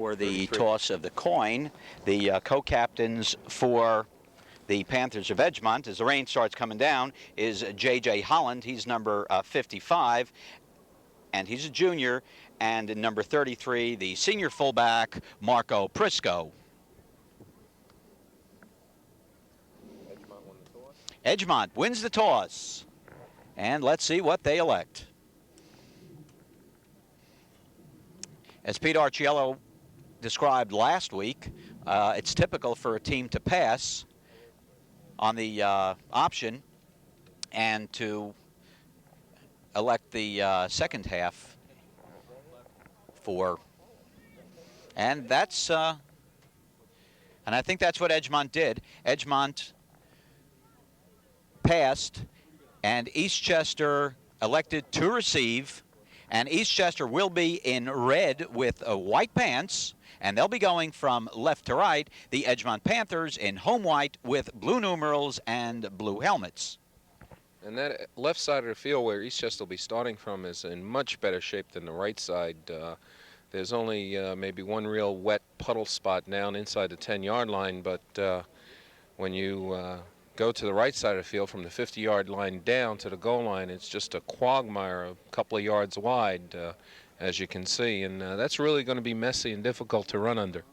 For the toss of the coin, the co-captains for the Panthers of Edgemont, as the rain starts coming down, is J.J. Holland. He's number 55, and he's a junior. And number 33, the senior fullback, Marco Prisco. Edgemont won the toss. Edgemont wins the toss. And let's see what they elect. As Pete Archiello described last week, it's typical for a team to pass on the option and to elect the second half for, and that's, and I think that's what Edgemont did. Edgemont passed, and Eastchester elected to receive, and Eastchester will be in red with white pants, and they'll be going from left to right. The Edgemont Panthers in home white with blue numerals and blue helmets. And that left side of the field where Eastchester will be starting from is in much better shape than the right side. There's only maybe one real wet puddle spot down inside the 10-yard line, but when you go to the right side of the field from the 50-yard line down to the goal line, it's just a quagmire a couple of yards wide, as you can see, and that's really going to be messy and difficult to run under.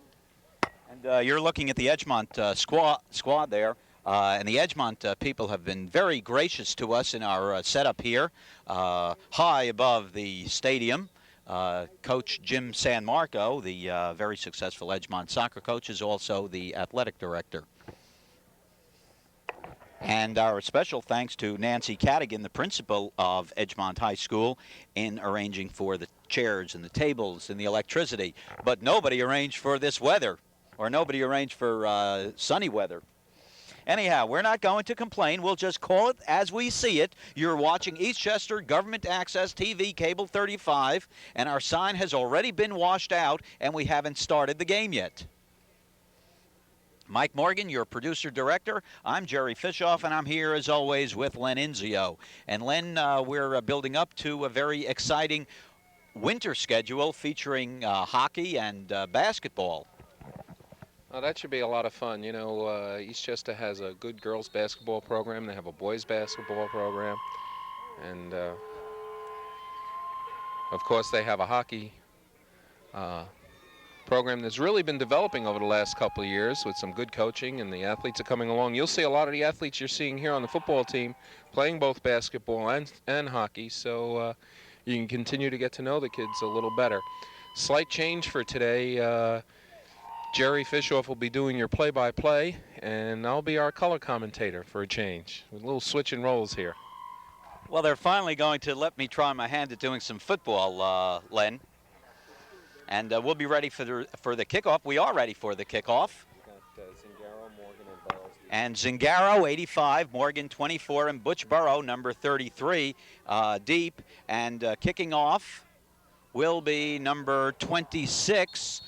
And you're looking at the Edgemont squad there, and the Edgemont people have been very gracious to us in our setup here, high above the stadium. Coach Jim San Marco, the very successful Edgemont soccer coach, is also the athletic director. And our special thanks to Nancy Cadigan, the principal of Edgemont High School, in arranging for the chairs and the tables and the electricity. But nobody arranged for this weather, or nobody arranged for sunny weather. Anyhow, we're not going to complain. We'll just call it as we see it. You're watching Eastchester Government Access TV, Cable 35, and our sign has already been washed out, and we haven't started the game yet. Mike Morgan, your producer-director. I'm Jerry Fishoff, and I'm here, as always, with Len Inzio. And Len, we're building up to a very exciting winter schedule featuring hockey and basketball. Oh, that should be a lot of fun. You know, Eastchester has a good girls basketball program. They have a boys basketball program. And, of course, they have a hockey program that's really been developing over the last couple of years with some good coaching, and the athletes are coming along. You'll see a lot of the athletes you're seeing here on the football team playing both basketball and hockey, so you can continue to get to know the kids a little better. Slight change for today. Jerry Fishoff will be doing your play-by-play, and I'll be our color commentator for a change. A little switch and rolls here. Well, they're finally going to let me try my hand at doing some football, Len. And we'll be ready for the kickoff. We are ready for the kickoff. Zingaro, Morgan, and Burrows. And Zingaro, 85, Morgan, 24, and Butch Burrow, number 33, deep. And kicking off will be number 26,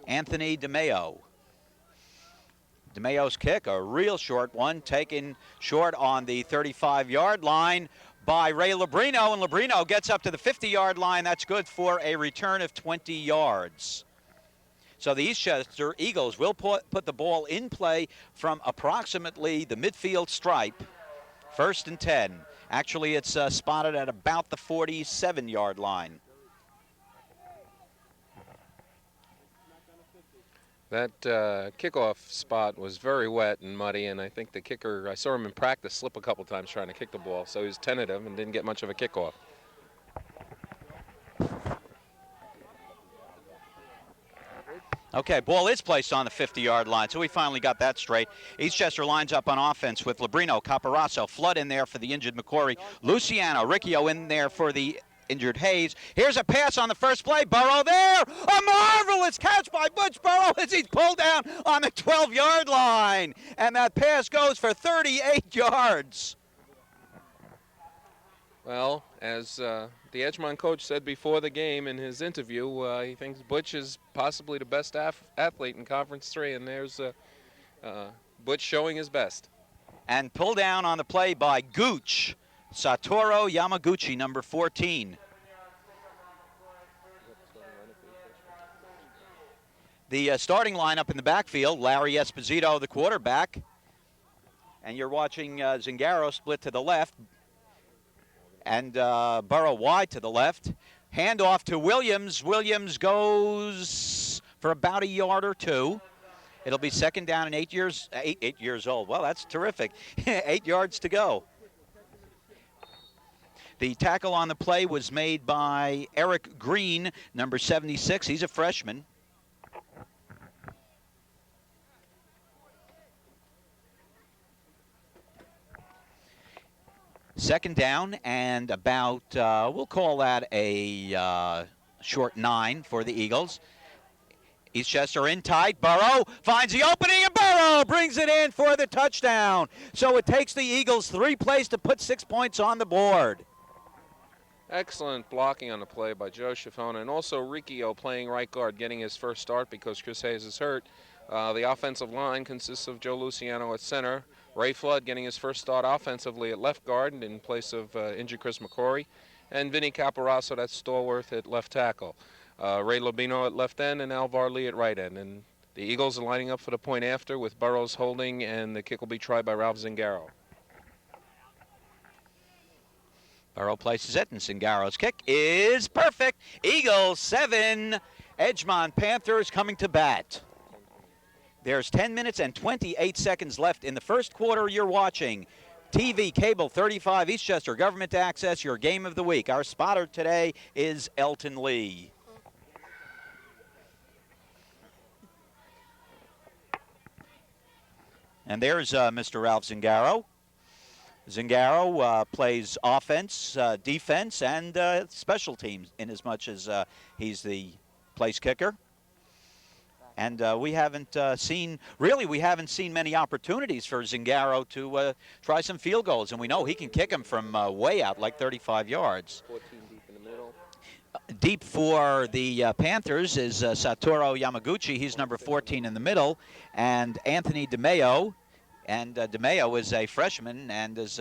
Anthony DeMayo. DeMayo's kick, a real short one, taken short on the 35-yard line by Ray Labrino, and Labrino gets up to the 50-yard line. That's good for a return of 20 yards. So the Eastchester Eagles will put the ball in play from approximately the midfield stripe, 1st and 10. Actually, it's spotted at about the 47-yard line. That kickoff spot was very wet and muddy, and I think the kicker, I saw him in practice slip a couple times trying to kick the ball, so he was tentative and didn't get much of a kickoff. Okay, ball is placed on the 50-yard line, so we finally got that straight. Eastchester lines up on offense with Labrino, Caparasso, Flood in there for the injured McCory, Luciano, Riccio in there for the injured Hayes. Here's a pass on the first play. Burrow there. A marvelous catch by Butch Burrow as he's pulled down on the 12-yard line. And that pass goes for 38 yards. Well, as the Edgemont coach said before the game in his interview, he thinks Butch is possibly the best athlete in Conference 3, and there's Butch showing his best. And pulled down on the play by Gooch. Satoru Yamaguchi, number 14. The starting lineup in the backfield, Larry Esposito, the quarterback. And you're watching Zingaro split to the left. And Burrow wide to the left. Handoff to Williams. Williams goes for about a yard or two. It'll be second down and 8 years old. Well, that's terrific. 8 yards to go. The tackle on the play was made by Eric Green, number 76. He's a freshman. Second down and about, we'll call that a short 9 for the Eagles. Eastchester in tight. Burrow finds the opening, and Burrow brings it in for the touchdown. So it takes the Eagles 3 plays to put 6 points on the board. Excellent blocking on the play by Joe Schifone, and also Riccio playing right guard, getting his first start because Chris Hayes is hurt. The offensive line consists of Joe Luciano at center, Ray Flood getting his first start offensively at left guard in place of injured Chris McCrory, and Vinny Caparasso, that's stalwart, at left tackle. Ray Lobino at left end and Alvar Lee at right end. And the Eagles are lining up for the point after with Burrows holding, and the kick will be tried by Ralph Zingaro. Burrow places it, and Zingaro's kick is perfect. Eagles 7, Edgemont Panthers coming to bat. There's 10 minutes and 28 seconds left in the first quarter. You're watching TV Cable 35 Eastchester Government Access, your game of the week. Our spotter today is Elton Lee. And there's Mr. Ralph Zingaro. Zingaro plays offense, defense, and special teams in as much as he's the place kicker. And we haven't seen many opportunities for Zingaro to try some field goals. And we know he can kick them from way out, like 35 yards. 14 deep in the middle. Deep for the Panthers is Satoru Yamaguchi. He's number 14 in the middle. And Anthony DeMeo. And DeMeo is a freshman, and as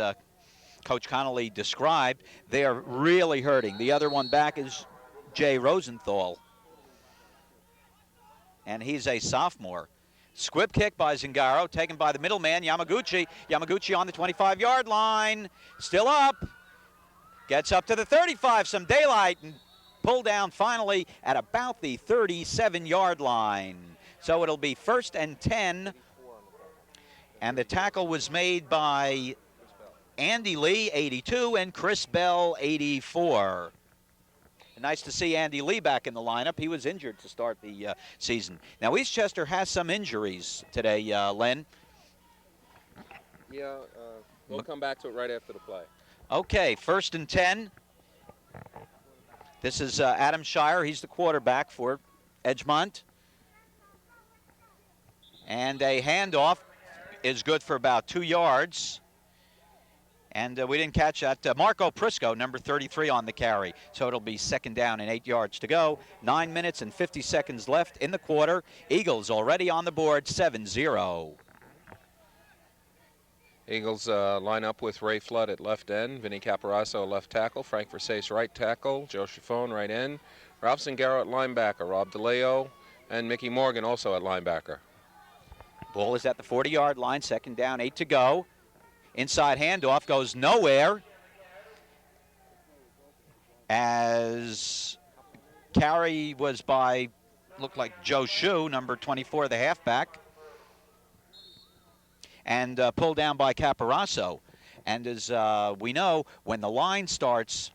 Coach Connolly described, they are really hurting. The other one back is Jay Rosenthal, and he's a sophomore. Squib kick by Zingaro, taken by the middleman, Yamaguchi. Yamaguchi on the 25-yard line, still up. Gets up to the 35, some daylight, and pulled down finally at about the 37-yard line. So it'll be 1st and 10. And the tackle was made by Andy Lee, 82, and Chris Bell, 84. Nice to see Andy Lee back in the lineup. He was injured to start the season. Now, Eastchester has some injuries today, Len. Yeah, we'll come back to it right after the play. Okay, 1st and 10. This is Adam Shire. He's the quarterback for Edgemont. And a handoff is good for about 2 yards. And we didn't catch that. Marco Prisco, number 33, on the carry. So it'll be 2nd down and 8 yards to go. 9 minutes and 50 seconds left in the quarter. Eagles already on the board, 7-0. Eagles line up with Ray Flood at left end, Vinny Caparasso left tackle, Frank Versace right tackle, Joe Schifone right end, Ralph Zingaro at linebacker, Rob DeLeo, and Mickey Morgan also at linebacker. Ball is at the 40-yard line, 2nd down, 8 to go. Inside handoff goes nowhere as carry was by, looked like Joe Shue, number 24, the halfback, and pulled down by Caparasso. And as we know, when the line starts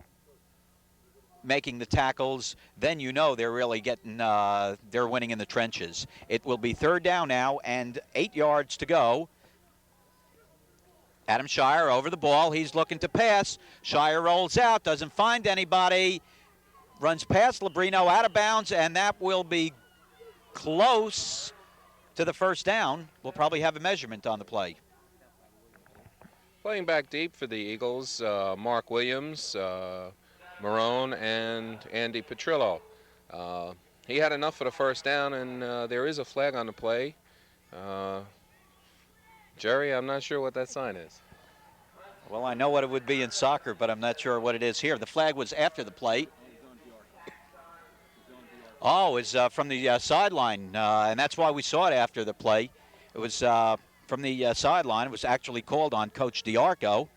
making the tackles, then you know they're really getting, they're winning in the trenches. It will be 3rd down now and 8 yards to go. Adam Shire over the ball. He's looking to pass. Shire rolls out, doesn't find anybody, runs past Labrino out of bounds, and that will be close to the 1st down. We'll probably have a measurement on the play. Playing back deep for the Eagles, Mark Williams, Marone, and Andy Petrillo. He had enough for the 1st down, and there is a flag on the play. Jerry, I'm not sure what that sign is. Well, I know what it would be in soccer, but I'm not sure what it is here. The flag was after the play. Oh, it was from the sideline, and that's why we saw it after the play. It was from the sideline. It was actually called on Coach DiArco.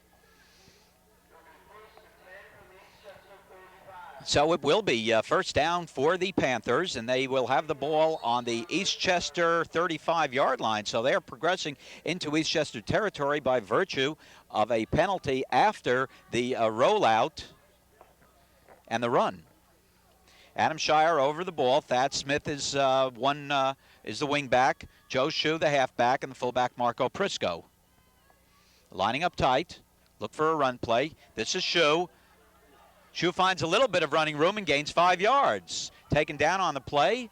So it will be first down for the Panthers, and they will have the ball on the Eastchester 35-yard line. So they're progressing into Eastchester territory by virtue of a penalty after the rollout and the run. Adam Shire over the ball. Thad Smith is is the wing back. Joe Shue, the halfback, and the fullback Marco Prisco. Lining up tight. Look for a run play. This is Shue. Shue finds a little bit of running room and gains 5 yards. Taken down on the play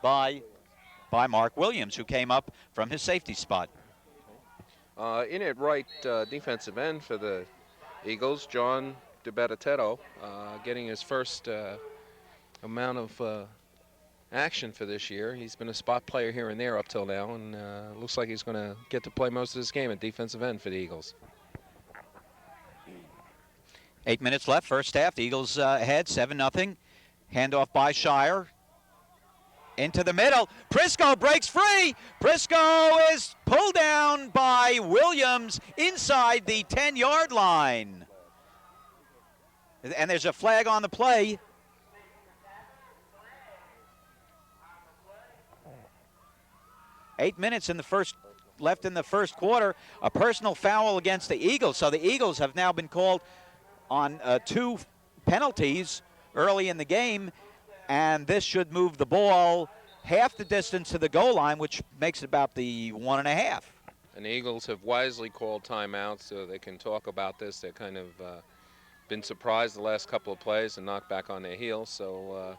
by Mark Williams, who came up from his safety spot. In at right defensive end for the Eagles, John DiBettetto, getting his first amount of action for this year. He's been a spot player here and there up till now, and looks like he's going to get to play most of this game at defensive end for the Eagles. 8 minutes left, first half. The Eagles ahead, 7-0. Handoff by Shire. Into the middle. Prisco breaks free. Prisco is pulled down by Williams inside the 10-yard line. And there's a flag on the play. Eight minutes in the first left in the first quarter. A personal foul against the Eagles. So the Eagles have now been called on 2 penalties early in the game, and this should move the ball half the distance to the goal line, which makes it about the 1.5. And the Eagles have wisely called timeouts so they can talk about this. They're kind of been surprised the last couple of plays and knocked back on their heels. So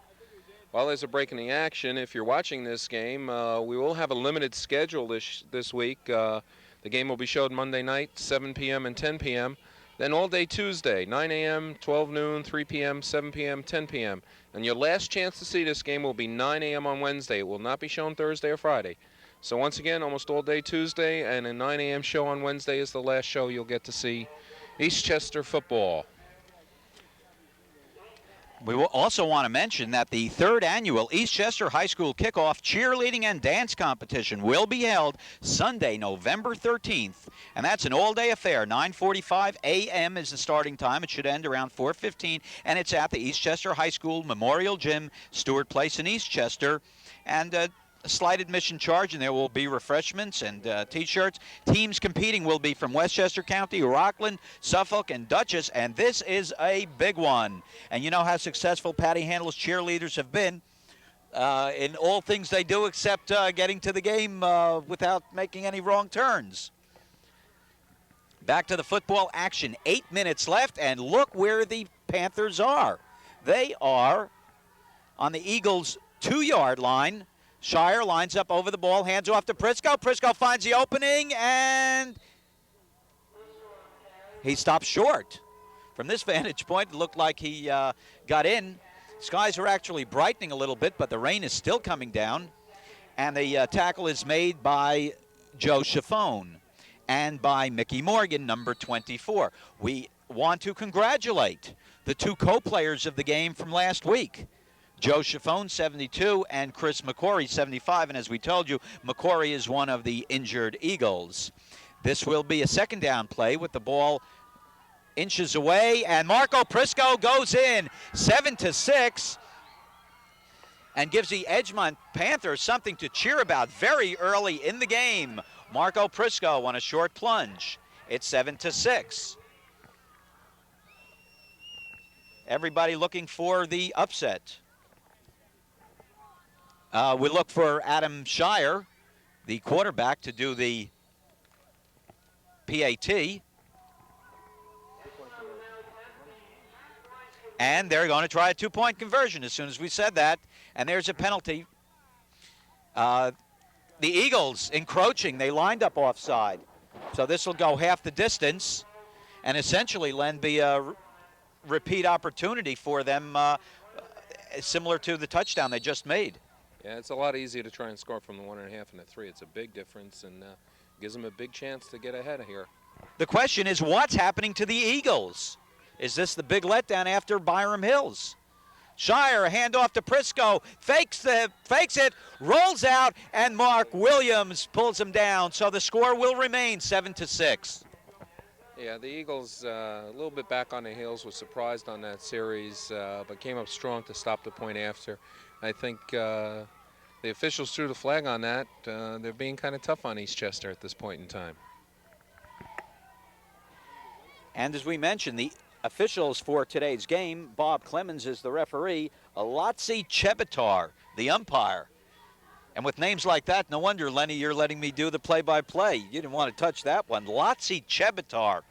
while there's a break in the action, if you're watching this game, we will have a limited schedule this week. The game will be showed Monday night, 7 p.m. and 10 p.m., then all day Tuesday, 9 a.m., 12 noon, 3 p.m., 7 p.m., 10 p.m. And your last chance to see this game will be 9 a.m. on Wednesday. It will not be shown Thursday or Friday. So once again, almost all day Tuesday, and a 9 a.m. show on Wednesday is the last show you'll get to see Eastchester football. We will also want to mention that the 3rd annual Eastchester High School Kickoff Cheerleading and Dance Competition will be held Sunday, November 13th. And that's an all-day affair. 9:45 a.m. is the starting time. It should end around 4:15. And it's at the Eastchester High School Memorial Gym, Stewart Place in Eastchester. And a slight admission charge, and there will be refreshments and T-shirts. Teams competing will be from Westchester County, Rockland, Suffolk, and Dutchess, and this is a big one. And you know how successful Patty Handel's cheerleaders have been in all things they do except getting to the game without making any wrong turns. Back to the football action. 8 minutes left, and look where the Panthers are. They are on the Eagles' 2-yard line. Shire lines up over the ball, hands off to Prisco. Prisco finds the opening, and he stops short. From this vantage point, it looked like he got in. Skies are actually brightening a little bit, but the rain is still coming down. And the tackle is made by Joe Chiffone and by Mickey Morgan, number 24. We want to congratulate the 2 co-players of the game from last week. Joe Chiffone, 72, and Chris McCory, 75. And as we told you, McCory is one of the injured Eagles. This will be a second down play with the ball inches away, and Marco Prisco goes in 7-6 and gives the Edgemont Panthers something to cheer about very early in the game. Marco Prisco on a short plunge. It's 7-6. Everybody looking for the upset. We look for Adam Shire, the quarterback, to do the PAT. And they're going to try a 2-point conversion as soon as we said that. And there's a penalty. The Eagles encroaching. They lined up offside. So this will go half the distance and essentially, Len, be a repeat opportunity for them, similar to the touchdown they just made. Yeah, it's a lot easier to try and score from the 1.5 and the 3. It's a big difference and gives them a big chance to get ahead of here. The question is, what's happening to the Eagles? Is this the big letdown after Byram Hills? Shire, handoff to Prisco, fakes it, rolls out, and Mark Williams pulls him down. So the score will remain 7-6. Yeah, the Eagles a little bit back on the heels, was surprised on that series, but came up strong to stop the point after. I think the officials threw the flag on that. They're being kind of tough on Eastchester at this point in time. And as we mentioned, the officials for today's game, Bob Clemens is the referee, Alatsi Chebitar, the umpire. And with names like that, no wonder, Lenny, you're letting me do the play-by-play. You didn't want to touch that one. Alatsi Chebitar.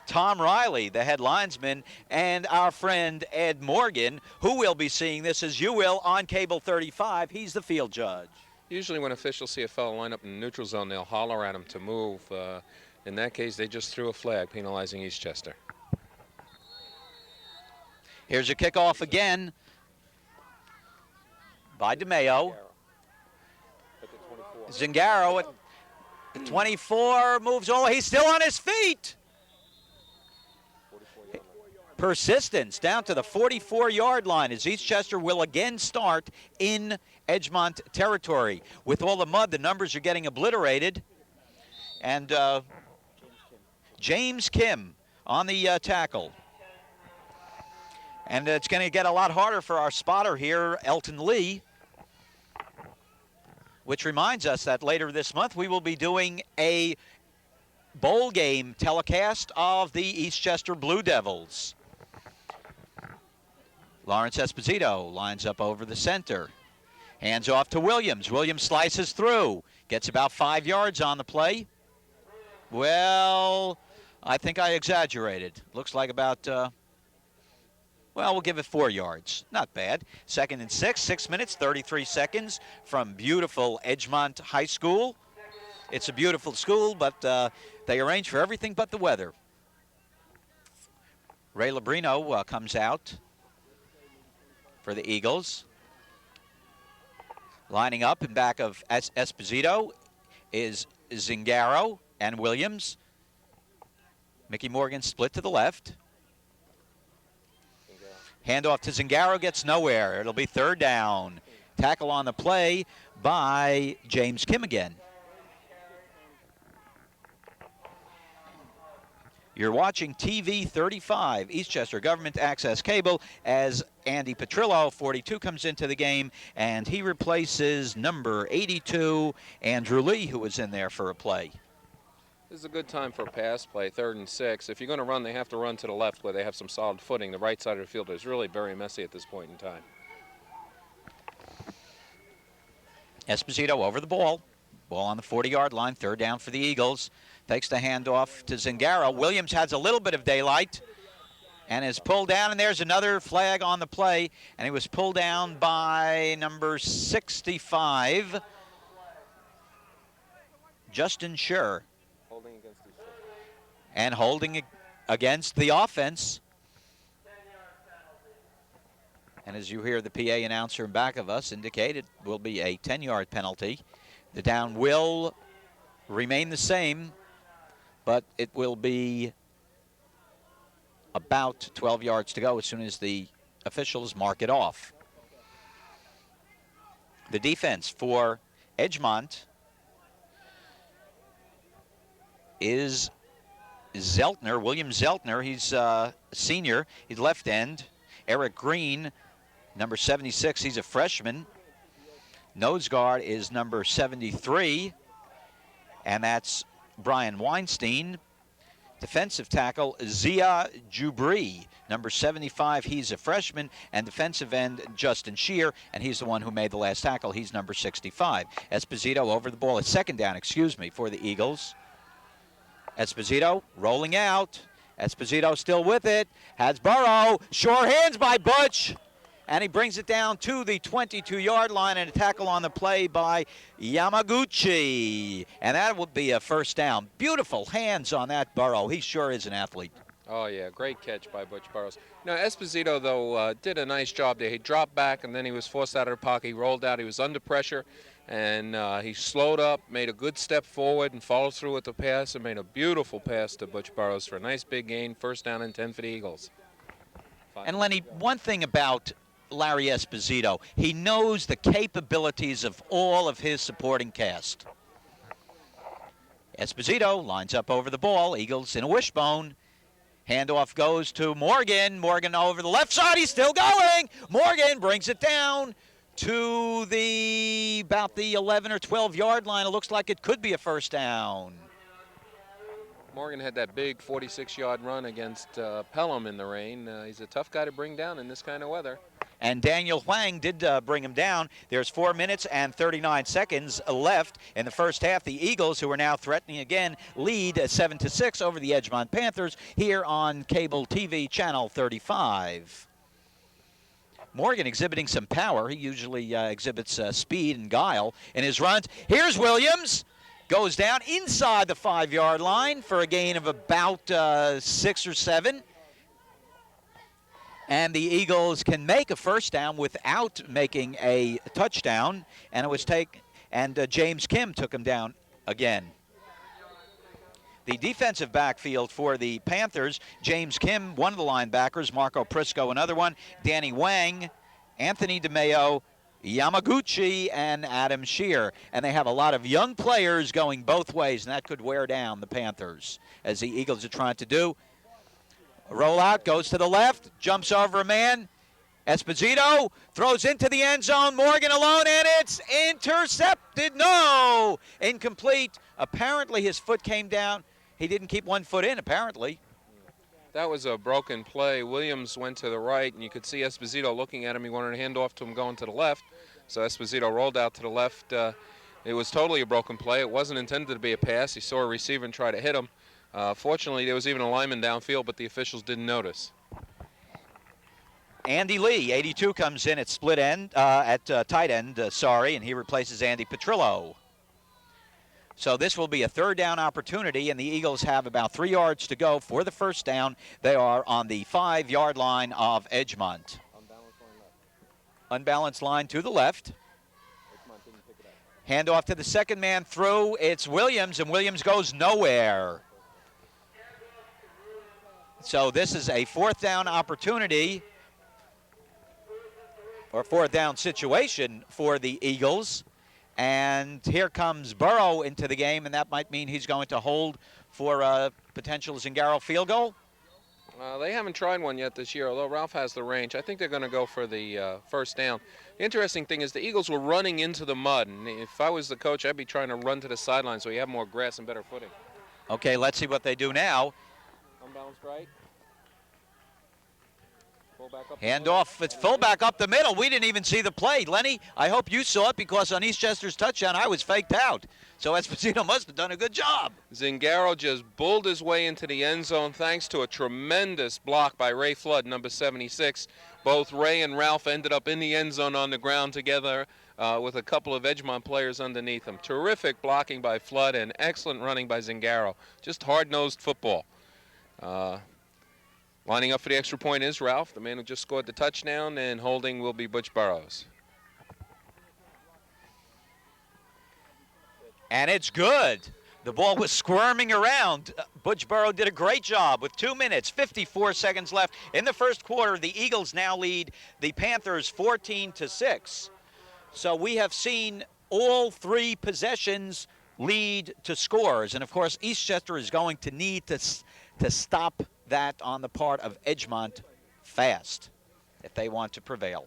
Tom Riley, the head linesman, and our friend Ed Morgan, who will be seeing this as you will on Cable 35. He's the field judge. Usually when officials see a fellow line up in the neutral zone, they'll holler at him to move. In that case, they just threw a flag penalizing Eastchester. Here's a kickoff again by DeMayo. Zingaro at the 24 moves over. He's still on his feet. Persistence down to the 44-yard line as Eastchester will again start in Edgemont territory. With all the mud, the numbers are getting obliterated. And James Kim on the tackle. And it's going to get a lot harder for our spotter here, Elton Lee. Which reminds us that later this month we will be doing a bowl game telecast of the Eastchester Blue Devils. Lawrence Esposito lines up over the center. Hands off to Williams. Williams slices through. Gets about 5 yards on the play. Well, I think I exaggerated. Looks like about, well, we'll give it 4 yards. Not bad. 2nd and 6 minutes, 33 seconds from beautiful Edgemont High School. It's a beautiful school, but they arrange for everything but the weather. Ray Labrino comes out for the Eagles. Lining up in back of Esposito is Zingaro and Williams. Mickey Morgan split to the left. Handoff to Zingaro, gets nowhere. It'll be 3rd down. Tackle on the play by James Kim again. You're watching TV 35, Eastchester Government Access Cable, as Andy Petrillo, 42, comes into the game, and he replaces number 82, Andrew Lee, who was in there for a play. This is a good time for a pass play, 3rd and 6. If you're going to run, they have to run to the left where they have some solid footing. The right side of the field is really very messy at this point in time. Esposito over the ball. Ball on the 40-yard line, 3rd down for the Eagles. Takes the handoff to Zingaro. Williams has a little bit of daylight and is pulled down, and there's another flag on the play, and he was pulled down by number 65, Justin Scher. And holding against the offense. And as you hear the PA announcer in back of us indicate, it will be a 10-yard penalty. The down will remain the same, but it will be about 12 yards to go as soon as the officials mark it off. The defense for Edgemont is Zeltner, William Zeltner. He's a senior. He's left end. Eric Green, number 76. He's a freshman. Nose guard is number 73, and that's Brian Weinstein. Defensive tackle, Zia Jubri, number 75. He's a freshman. And defensive end, Justin Shear, and he's the one who made the last tackle. He's number 65. Esposito over the ball. It's 2nd down, for the Eagles. Esposito rolling out. Esposito still with it. Has Burrow. Sure hands by Butch. And he brings it down to the 22-yard line, and a tackle on the play by Yamaguchi. And that would be a 1st down. Beautiful hands on that Burrow. He sure is an athlete. Oh, yeah, great catch by Butch Burrows. Now, Esposito, though, did a nice job there. He dropped back, and then he was forced out of the pocket. He rolled out. He was under pressure, and he slowed up, made a good step forward, and followed through with the pass, and made a beautiful pass to Butch Burrows for a nice big gain. 1st down and 10 for the Eagles. And, Lenny, one thing about Larry Esposito. He knows the capabilities of all of his supporting cast. Esposito lines up over the ball. Eagles in a wishbone. Handoff goes to Morgan. Morgan over the left side. He's still going. Morgan brings it down to about the 11 or 12 yard line. It looks like it could be a first down. Morgan had that big 46-yard run against Pelham in the rain. He's a tough guy to bring down in this kind of weather. And Daniel Huang did bring him down. There's 4 minutes and 39 seconds left in the first half. The Eagles, who are now threatening again, lead 7-6 over the Edgemont Panthers here on cable TV channel 35. Morgan exhibiting some power. He usually exhibits speed and guile in his runs. Here's Williams. Goes down inside the 5-yard line for a gain of about 6 or 7. And the Eagles can make a first down without making a touchdown. And it was James Kim took him down again. The defensive backfield for the Panthers, James Kim, one of the linebackers, Marco Prisco, another one, Danny Wang, Anthony DeMeo, Yamaguchi, and Adam Shear. And they have a lot of young players going both ways, and that could wear down the Panthers, as the Eagles are trying to do. Rollout goes to the left, jumps over a man. Esposito throws into the end zone. Morgan alone, and it's intercepted. No! Incomplete. Apparently his foot came down. He didn't keep one foot in, apparently. That was a broken play. Williams went to the right, and you could see Esposito looking at him. He wanted to hand off to him going to the left. So Esposito rolled out to the left. It was totally a broken play. It wasn't intended to be a pass. He saw a receiver and tried to hit him. Fortunately, there was even a lineman downfield, but the officials didn't notice. Andy Lee, 82, comes in at split end, at tight end, and he replaces Andy Petrillo. So this will be a third down opportunity, and the Eagles have about 3 yards to go for the first down. They are on the 5-yard line of Edgemont. Unbalanced line to the left. Handoff to the second man through. It's Williams, and Williams goes nowhere. So this is a fourth down opportunity, or fourth down situation for the Eagles. And here comes Burrow into the game, and that might mean he's going to hold for a potential Zingaro field goal. They haven't tried one yet this year, although Ralph has the range. I think they're going to go for the first down. The interesting thing is the Eagles were running into the mud, and if I was the coach, I'd be trying to run to the sideline so you have more grass and better footing. Okay, let's see what they do now. Unbalanced right. Handoff, it's fullback up the middle. We didn't even see the play. Lenny, I hope you saw it, because on Eastchester's touchdown, I was faked out. So Esposito must have done a good job. Zingaro just bulled his way into the end zone thanks to a tremendous block by Ray Flood, number 76. Both Ray and Ralph ended up in the end zone on the ground together with a couple of Edgemont players underneath them. Terrific blocking by Flood and excellent running by Zingaro. Just hard-nosed football. Lining up for the extra point is Ralph, the man who just scored the touchdown, and holding will be Butch Burrows. And it's good. The ball was squirming around. Butch Burrow did a great job with 2 minutes, 54 seconds left in the first quarter. The Eagles now lead the Panthers 14-6. So we have seen all 3 possessions lead to scores. And, of course, Eastchester is going to need to stop that on the part of Edgemont fast if they want to prevail.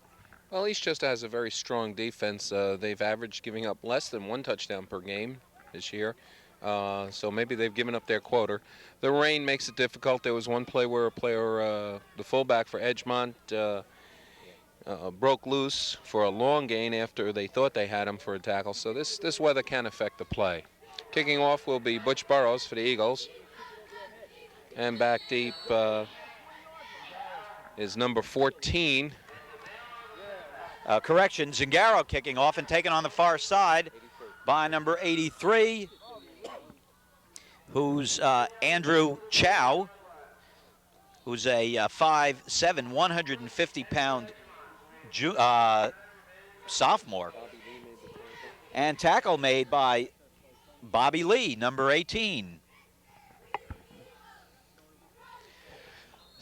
Well, Eastchester has a very strong defense. They've averaged giving up less than 1 touchdown per game this year. So maybe they've given up their quota. The rain makes it difficult. There was one play where a player, the fullback for Edgemont, broke loose for a long gain after they thought they had him for a tackle. So this weather can affect the play. Kicking off will be Butch Burrows for the Eagles. And back deep is number 14. Correction, Zingaro kicking off and taken on the far side by number 83, who's Andrew Chow, who's a 5'7", 150-pound sophomore. And tackle made by Bobby Lee, number 18.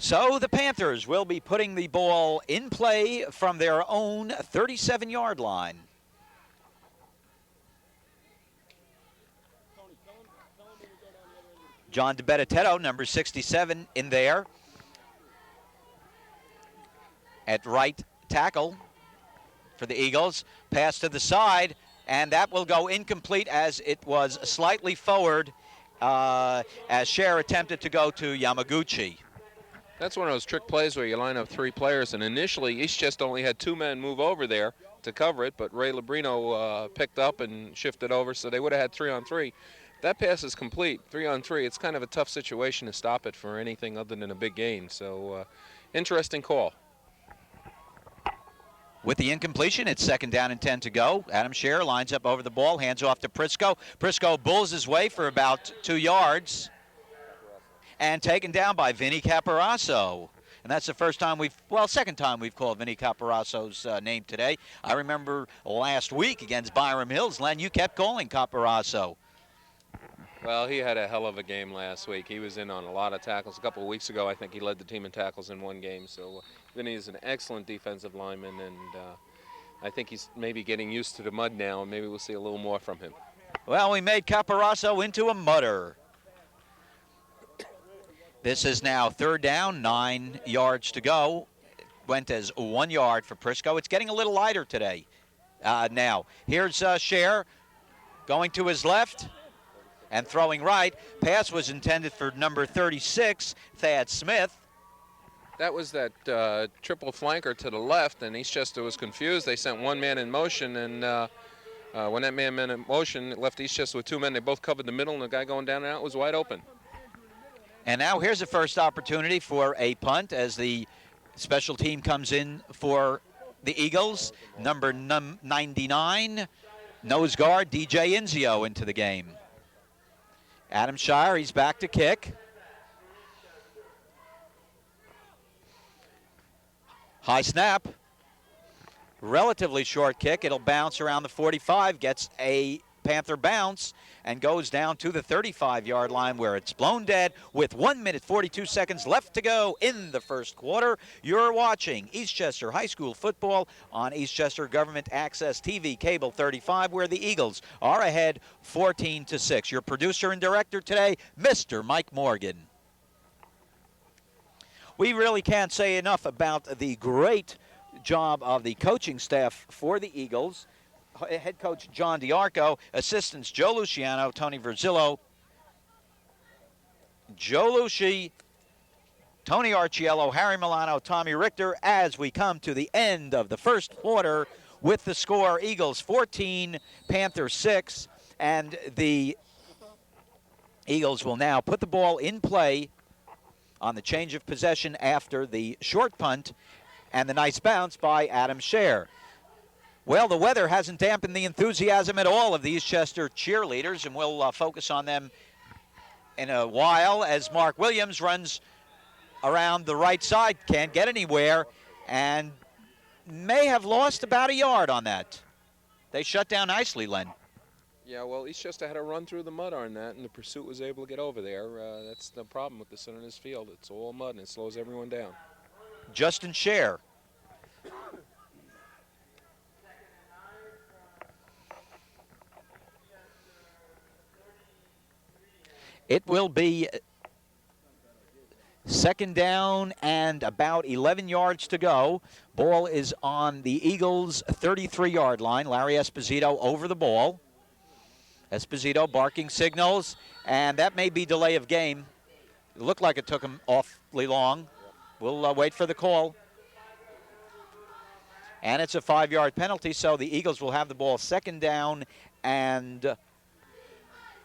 So the Panthers will be putting the ball in play from their own 37-yard line. John DiBenedetto, number 67, in there at right tackle for the Eagles. Pass to the side, and that will go incomplete as it was slightly forward as Scher attempted to go to Yamaguchi. That's one of those trick plays where you line up 3 players, and initially Eastchester only had 2 men move over there to cover it, but Ray Labrino picked up and shifted over, so they would have had 3-on-3. That pass is complete, 3-on-3. It's kind of a tough situation to stop it for anything other than a big gain, so interesting call. With the incompletion, it's 2nd down and 10 to go. Adam Scher lines up over the ball, hands off to Prisco. Prisco bulls his way for about 2 yards and taken down by Vinny Caparasso. And that's the second time we've called Vinny Caparasso's name today. I remember last week against Byram Hills, Len, you kept calling Caparasso. Well, he had a hell of a game last week. He was in on a lot of tackles. A couple of weeks ago, I think he led the team in tackles in one game. So Vinny is an excellent defensive lineman, and I think he's maybe getting used to the mud now, and maybe we'll see a little more from him. Well, we made Caparasso into a mudder. This is now 3rd down, 9 yards to go. It went as 1 yard for Prisco. It's getting a little lighter today. Now, here's Scher going to his left and throwing right. Pass was intended for number 36, Thad Smith. That was that triple flanker to the left, and Eastchester was confused. They sent 1 man in motion, and when that man went in motion, it left Eastchester with 2 men. They both covered the middle, and the guy going down and out was wide open. And now here's the first opportunity for a punt as the special team comes in for the Eagles. Number 99, nose guard DJ Inzio into the game. Adam Shire, he's back to kick. High snap. Relatively short kick. It'll bounce around the 45, gets a Panther bounce, and goes down to the 35-yard line where it's blown dead with 1 minute 42 seconds left to go in the first quarter. You're watching Eastchester High School football on Eastchester Government Access TV Cable 35, where the Eagles are ahead 14-6. Your producer and director today, Mr. Mike Morgan. We really can't say enough about the great job of the coaching staff for the Eagles. Head coach John DiArco, assistants Joe Luciano, Tony Verzillo, Joe Luci, Tony Archiello, Harry Milano, Tommy Richter, as we come to the end of the first quarter with the score Eagles 14, Panthers 6, and the Eagles will now put the ball in play on the change of possession after the short punt and the nice bounce by Adam Scher. Well, the weather hasn't dampened the enthusiasm at all of the Eastchester cheerleaders, and we'll focus on them in a while as Mark Williams runs around the right side, can't get anywhere, and may have lost about a yard on that. They shut down nicely, Len. Yeah, well, Eastchester had to run through the mud on that, and the pursuit was able to get over there. That's the problem with the center of this field. It's all mud, and it slows everyone down. Justin Scher. It will be 2nd down and about 11 yards to go. Ball is on the Eagles' 33-yard line. Larry Esposito over the ball. Esposito barking signals, and that may be delay of game. It looked like it took him awfully long. We'll wait for the call. And it's a 5-yard penalty, so the Eagles will have the ball 2nd down and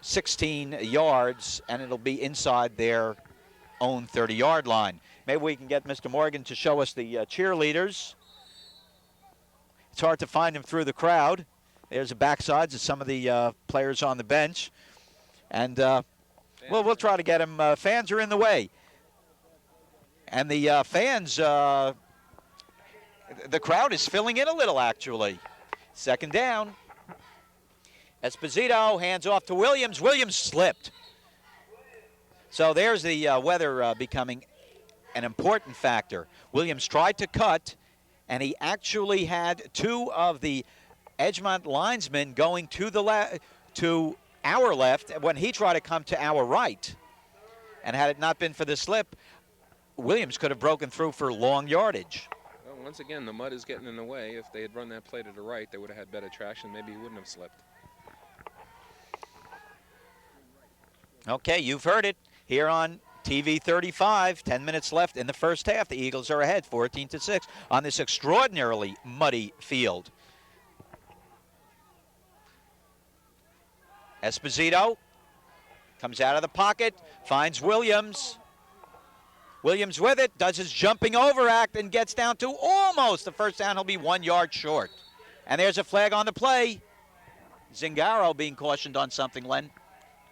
16 yards, and it'll be inside their own 30-yard line. Maybe we can get Mr. Morgan to show us the cheerleaders. It's hard to find them through the crowd. There's the backsides of some of the players on the bench. And we'll try to get them. Fans are in the way. And the fans, the crowd is filling in a little, actually. 2nd down. Esposito hands off to Williams. Williams slipped. So there's the weather becoming an important factor. Williams tried to cut, and he actually had two of the Edgemont linesmen going to to our left when he tried to come to our right. And had it not been for the slip, Williams could have broken through for long yardage. Well, once again, the mud is getting in the way. If they had run that play to the right, they would have had better traction. Maybe he wouldn't have slipped. Okay, you've heard it here on TV 35. 10 minutes left in the first half. The Eagles are ahead 14-6 on this extraordinarily muddy field. Esposito comes out of the pocket, finds Williams. Williams with it, does his jumping over act and gets down to almost the first down. He'll be 1 yard short. And there's a flag on the play. Zingaro being cautioned on something, Len.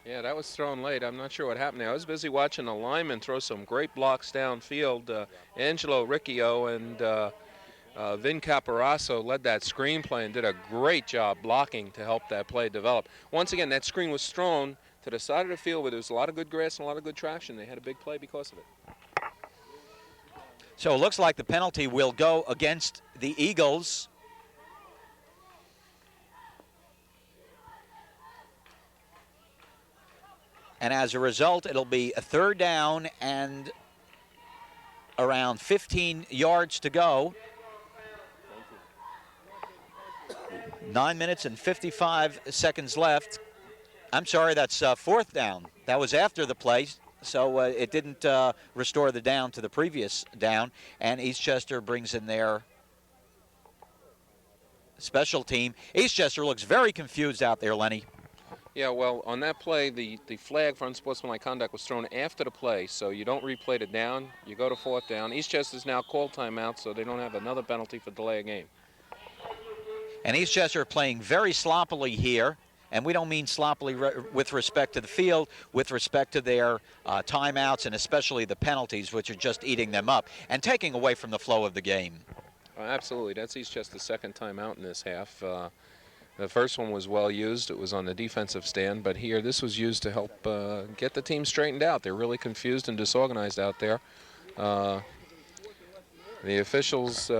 Yeah, that was thrown late. I'm not sure what happened there. I was busy watching a lineman throw some great blocks downfield. Angelo Riccio and Vin Caparasso led that screen play and did a great job blocking to help that play develop. Once again, that screen was thrown to the side of the field where there was a lot of good grass and a lot of good traction. They had a big play because of it. So it looks like the penalty will go against the Eagles. And as a result, it'll be a third down and around 15 yards to go. 9 minutes and 55 seconds left. I'm sorry, that's fourth down. That was after the play, so it didn't restore the down to the previous down. And Eastchester brings in their special team. Eastchester looks very confused out there, Lenny. Yeah, well, on that play, the flag for unsportsmanlike conduct was thrown after the play, so you don't replay the down. You go to fourth down. Eastchester's now called timeout, so they don't have another penalty for delay of game. And Eastchester playing very sloppily here, and we don't mean sloppily with respect to the field, with respect to their timeouts and especially the penalties, which are just eating them up and taking away from the flow of the game. Absolutely. That's Eastchester's second timeout in this half. The first one was well used. It was on the defensive stand, but here this was used to help get the team straightened out. They're really confused and disorganized out there. The officials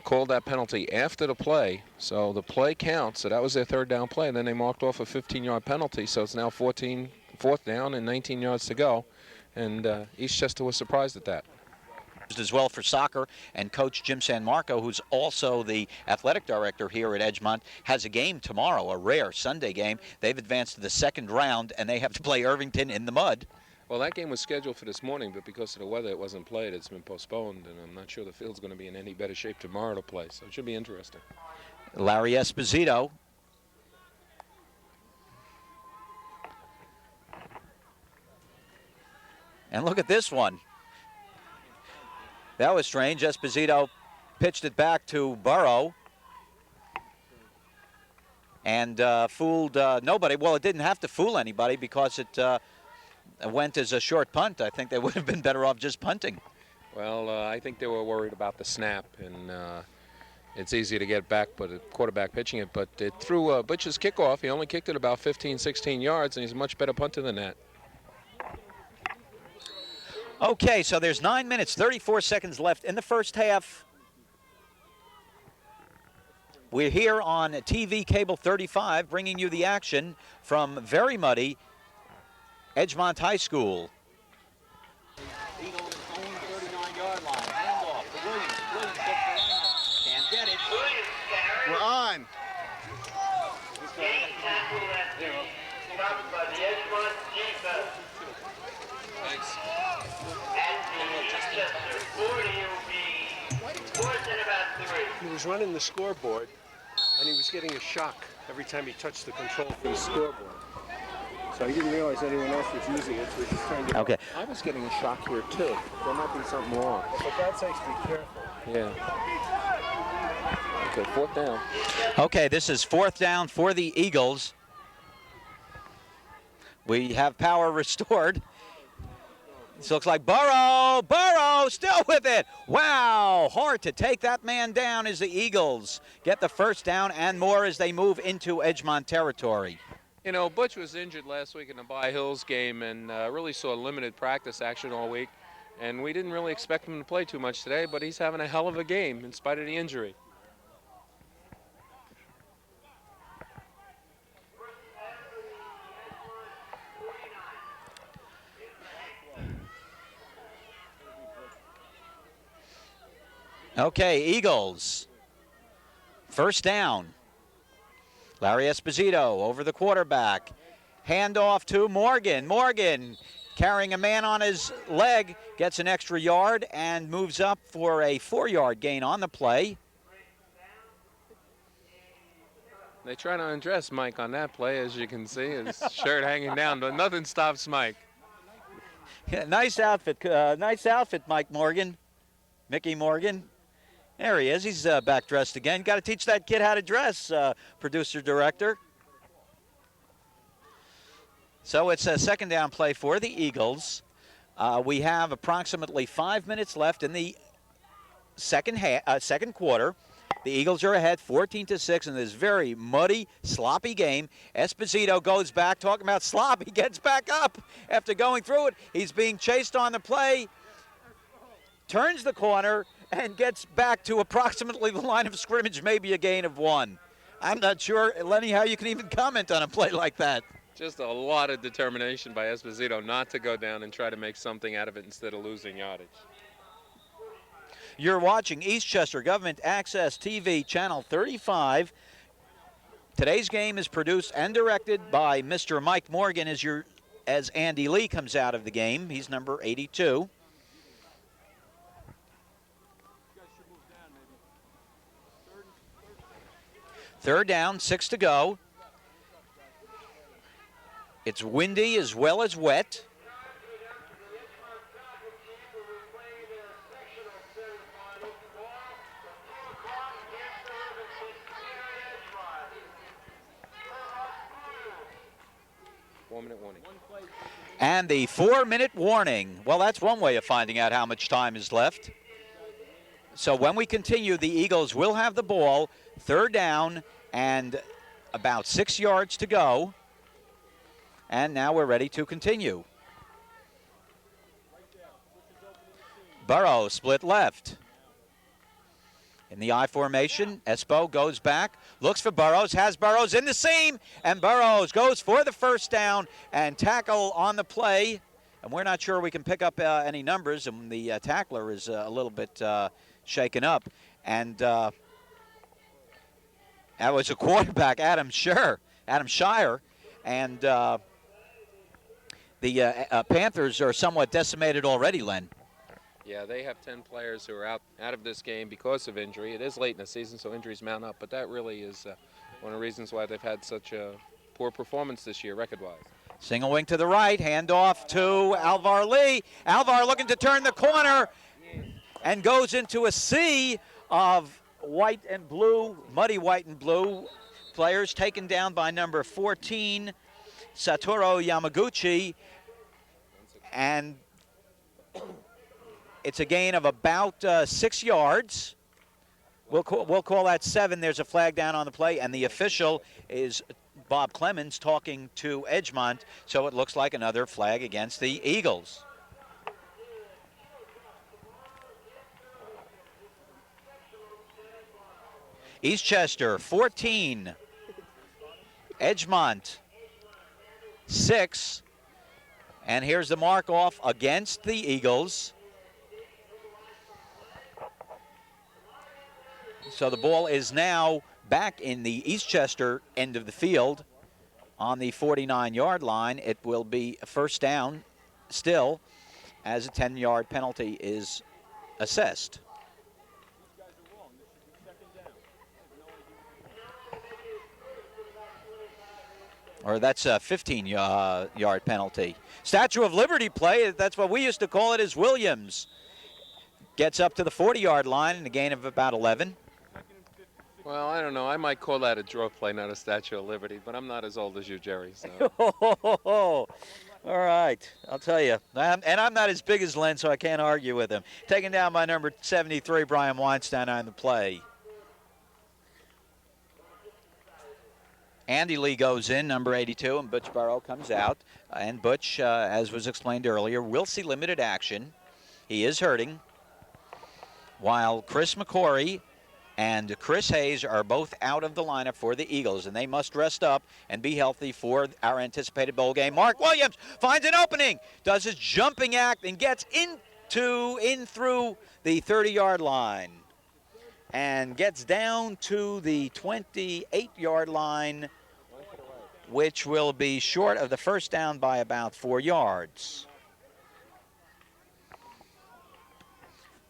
called that penalty after the play, so the play counts. So that was their third down play, and then they marked off a 15-yard penalty, so it's now fourth down and 19 yards to go, and Eastchester was surprised at that. As well for soccer, and Coach Jim San Marco, who's also the athletic director here at Edgemont, has a game tomorrow, a rare Sunday game. They've advanced to the second round, and they have to play Irvington in the mud. Well, that game was scheduled for this morning, but because of the weather, it wasn't played. It's been postponed, and I'm not sure the field's going to be in any better shape tomorrow to play, so it should be interesting. Larry Esposito. And look at this one. That was strange. Esposito pitched it back to Burrow and fooled nobody. Well, it didn't have to fool anybody because it went as a short punt. I think they would have been better off just punting. Well, I think they were worried about the snap, and it's easy to get back, but a quarterback pitching it. But it threw Butch's kickoff. He only kicked it about 15, 16 yards, and he's a much better punter than that. Okay, so there's 9 minutes, 34 seconds left in the first half. We're here on TV Cable 35, bringing you the action from very muddy Edgemont High School. Eagles own 39-yard line. Handoff to Williams. Williams gets the line. Can't get it. We're on. Covered by the Edgemont defense. Thanks. He was running the scoreboard, and he was getting a shock every time he touched the control for the scoreboard. So he didn't realize anyone else was using it, so he was trying to... Okay. I was getting a shock here, too. There might be something wrong. For God's sakes, be careful. Yeah. Okay, fourth down. Okay, this is fourth down for the Eagles. We have power restored. This looks like Burrow still with it. Wow, hard to take that man down as the Eagles get the first down and more as they move into Edgemont territory. You know, Butch was injured last week in the By Hills game and really saw limited practice action all week. And we didn't really expect him to play too much today, but he's having a hell of a game in spite of the injury. Okay, Eagles. First down. Larry Esposito over the quarterback. Handoff to Morgan. Morgan carrying a man on his leg, gets an extra yard and moves up for a 4-yard gain on the play. They try to undress Mike on that play, as you can see, his shirt hanging down, but nothing stops Mike. Yeah, nice outfit, Mike Morgan. Mickey Morgan. There he is. He's back dressed again. Got to teach that kid how to dress, producer director. So it's a second down play for the Eagles. We have approximately 5 minutes left in the second quarter. The Eagles are ahead 14-6 in this very muddy, sloppy game. Esposito goes back, talking about slop. He gets back up after going through it. He's being chased on the play, turns the corner, and gets back to approximately the line of scrimmage, maybe a gain of 1. I'm not sure, Lenny, how you can even comment on a play like that. Just a lot of determination by Esposito not to go down and try to make something out of it instead of losing yardage. You're watching Eastchester Government Access TV, Channel 35. Today's game is produced and directed by Mr. Mike Morgan as Andy Lee comes out of the game. He's number 82. Third down, 6 to go. It's windy as well as wet. And the 4-minute warning. Well, that's one way of finding out how much time is left. So when we continue, the Eagles will have the ball. Third down and about 6 yards to go. And now we're ready to continue. Burrow split left. In the I formation, Espo goes back, looks for Burrows, has Burrows in the seam, and Burrows goes for the first down and tackle on the play. And we're not sure we can pick up any numbers, and the tackler is a little bit shaken up. And that was a quarterback, Adam Shire. And the Panthers are somewhat decimated already, Len. Yeah, they have 10 players who are out of this game because of injury. It is late in the season, so injuries mount up, but that really is one of the reasons why they've had such a poor performance this year, record-wise. Single wing to the right, handoff to Alvar Lee. Alvar looking to turn the corner and goes into a sea of white and blue, muddy white and blue players, taken down by number 14, Satoru Yamaguchi, and it's a gain of about 6 yards. We'll call that 7. There's a flag down on the play, and the official is Bob Clemens talking to Edgemont, so it looks like another flag against the Eagles. Eastchester 14, Edgemont 6, and here's the mark off against the Eagles. So the ball is now back in the Eastchester end of the field on the 49-yard line. It will be a first down still as a 10-yard penalty is assessed. Or that's a 15-yard penalty. Statue of Liberty play, that's what we used to call it, is Williams. Gets up to the 40-yard line in a gain of about 11. Well, I don't know. I might call that a draw play, not a Statue of Liberty, but I'm not as old as you, Jerry. So. All right, I'll tell you. And I'm not as big as Len, so I can't argue with him. Taken down by number 73, Brian Weinstein on the play. Andy Lee goes in, number 82, and Butch Burrow comes out. And Butch, as was explained earlier, will see limited action. He is hurting. While Chris McCory and Chris Hayes are both out of the lineup for the Eagles, and they must rest up and be healthy for our anticipated bowl game. Mark Williams finds an opening, does his jumping act, and gets in through the 30-yard line and gets down to the 28-yard line, which will be short of the first down by about 4 yards.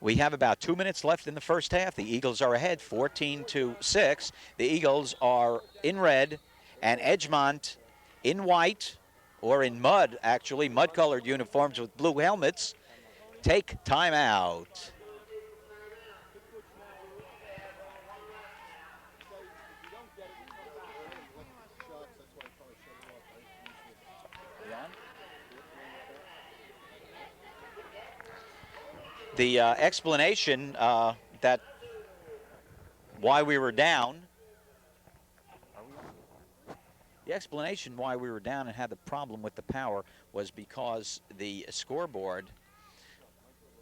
We have about 2 minutes left in the first half. The Eagles are ahead 14-6. The Eagles are in red, and Edgemont in white, or in mud, actually, mud-colored uniforms with blue helmets, take timeout. The explanation that why we were down, the explanation why we were down and had the problem with the power was because the scoreboard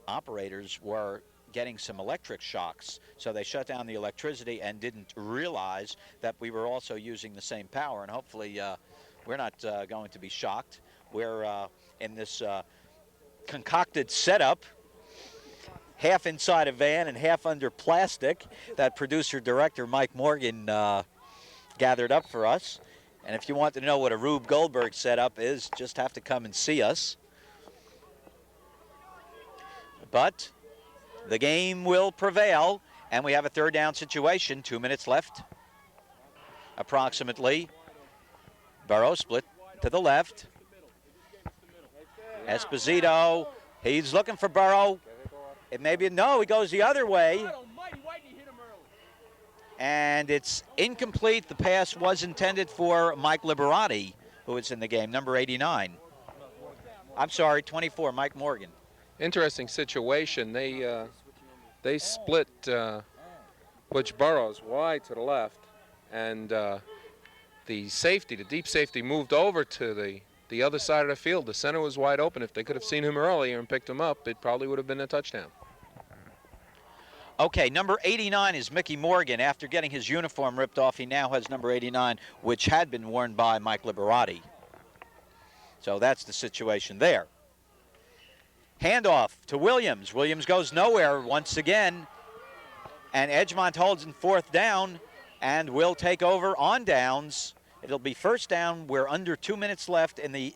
operators were getting some electric shocks, so they shut down the electricity and didn't realize that we were also using the same power, and hopefully we're not going to be shocked. We're in this concocted setup, half inside a van and half under plastic, that producer-director Mike Morgan gathered up for us. And if you want to know what a Rube Goldberg setup is, just have to come and see us. But the game will prevail, and we have a third down situation, 2 minutes left, approximately. Burrow split to the left. Esposito, he's looking for Burrow. It may be, no, he goes the other way. And it's incomplete. The pass was intended for Mike Liberati, who is in the game, number 89. I'm sorry, 24, Mike Morgan. Interesting situation. They split Butch Burrows wide to the left, and the safety, the deep safety, moved over to the other side of the field. The center was wide open. If they could have seen him earlier and picked him up, it probably would have been a touchdown. Okay, number 89 is Mickey Morgan. After getting his uniform ripped off, he now has number 89, which had been worn by Mike Liberati. So that's the situation there. Handoff to Williams. Williams goes nowhere once again, and Edgemont holds in fourth down and will take over on downs. It'll be first down. We're under 2 minutes left in the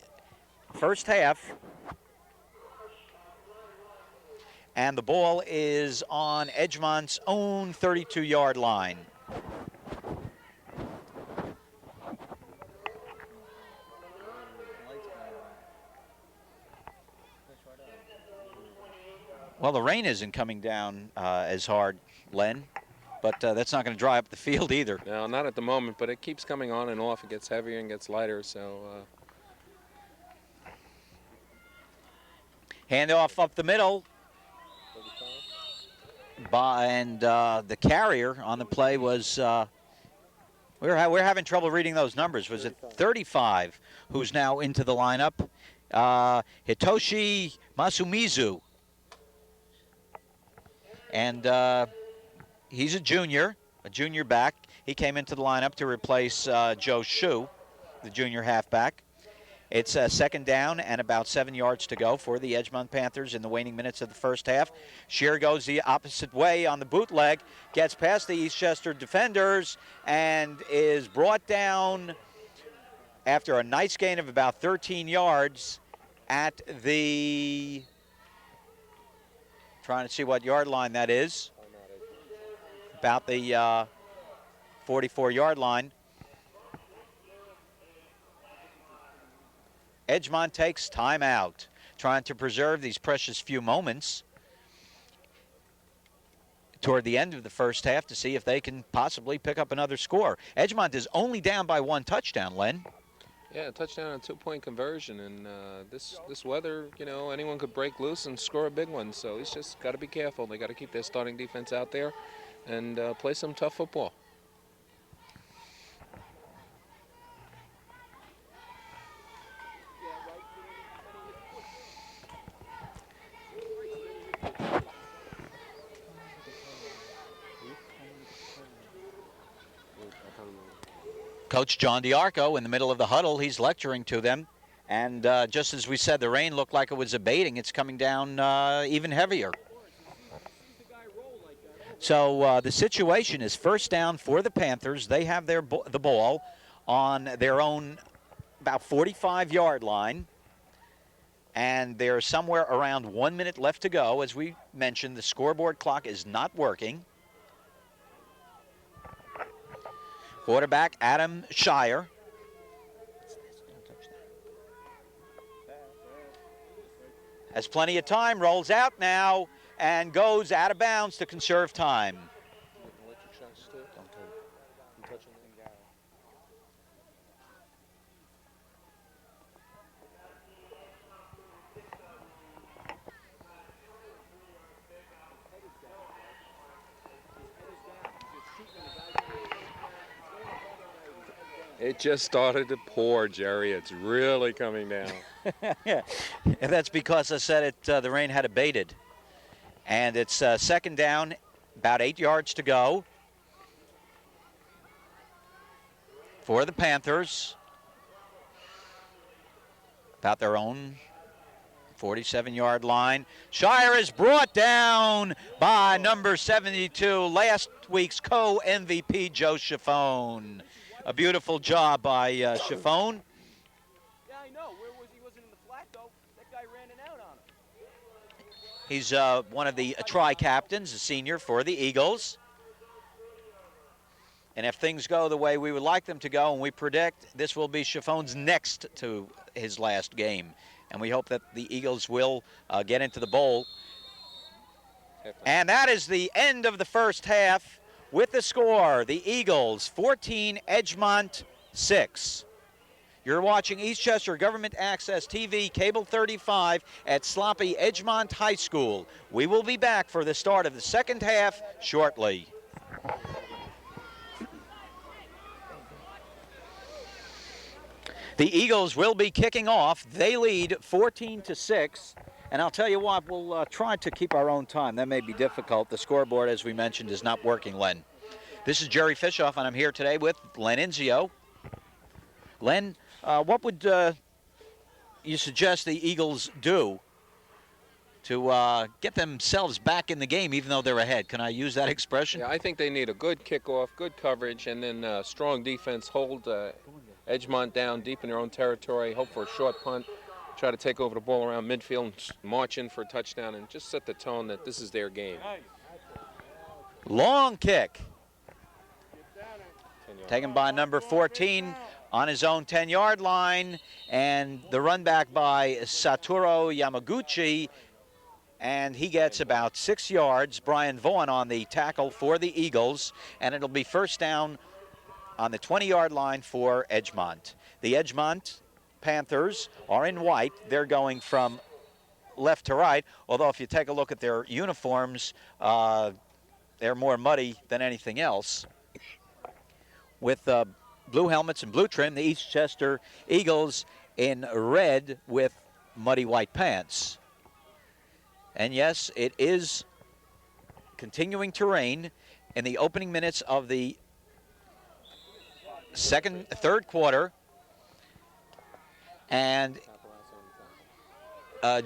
first half. And the ball is on Edgemont's own 32-yard line. Well, the rain isn't coming down as hard, Len, but that's not going to dry up the field either. No, not at the moment, but it keeps coming on and off. It gets heavier and gets lighter, so... Handoff up the middle. And the carrier on the play was, we're having trouble reading those numbers. Was it 35 who's now into the lineup? Hitoshi Masumizu. And he's a junior back. He came into the lineup to replace Joe Shu, the junior halfback. It's second down and about 7 yards to go for the Edgemont Panthers in the waning minutes of the first half. Shear goes the opposite way on the bootleg, gets past the Eastchester defenders, and is brought down after a nice gain of about 13 yards at the, trying to see what yard line that is, about the 44-yard line. Edgemont takes timeout, trying to preserve these precious few moments toward the end of the first half to see if they can possibly pick up another score. Edgemont is only down by 1 touchdown, Len. Yeah, a touchdown and a 2-point conversion, and this weather, you know, anyone could break loose and score a big one, so he's just got to be careful. They got to keep their starting defense out there and play some tough football. Coach John DiArco in the middle of the huddle. He's lecturing to them. And just as we said, the rain looked like it was abating. It's coming down even heavier. So the situation is first down for the Panthers. They have the ball on their own about 45-yard line. And there's somewhere around 1 minute left to go. As we mentioned, the scoreboard clock is not working. Quarterback Adam Shire. Has plenty of time, rolls out now, and goes out of bounds to conserve time. It just started to pour, Jerry. It's really coming down. And that's because I said it. The rain had abated. And it's second down, about 8 yards to go for the Panthers. About their own 47-yard line. Shire is brought down by number 72, last week's co-MVP, Joe Chiffone. A beautiful job by Chiffone. Yeah, I know. Where was he? Wasn't in the flat, though. That guy ran it out on him. He's one of the tri-captains, a senior for the Eagles. And if things go the way we would like them to go, and we predict this will be Chiffone's next to his last game. And we hope that the Eagles will get into the bowl. And that is the end of the first half. With the score, the Eagles 14, Edgemont 6. You're watching Eastchester Government Access TV, Cable 35 at sloppy Edgemont High School. We will be back for the start of the second half shortly. The Eagles will be kicking off. They lead 14-6. And I'll tell you what, we'll try to keep our own time. That may be difficult. The scoreboard, as we mentioned, is not working, Len. This is Jerry Fishoff, and I'm here today with Len Inzio. Len, what would you suggest the Eagles do to get themselves back in the game, even though they're ahead? Can I use that expression? Yeah, I think they need a good kickoff, good coverage, and then strong defense, hold Edgemont down deep in their own territory, hope for a short punt. Try to take over the ball around midfield and march in for a touchdown and just set the tone that this is their game. Long kick. Taken by number 14 on his own 10-yard line. And the run back by Satoru Yamaguchi. And he gets about 6 yards. Brian Vaughan on the tackle for the Eagles. And it'll be first down on the 20-yard line for Edgemont. The Edgemont Panthers are in white. They're going from left to right, although if you take a look at their uniforms, they're more muddy than anything else. With blue helmets and blue trim, the Eastchester Eagles in red with muddy white pants. And yes, it is continuing to rain in the opening minutes of the third quarter. And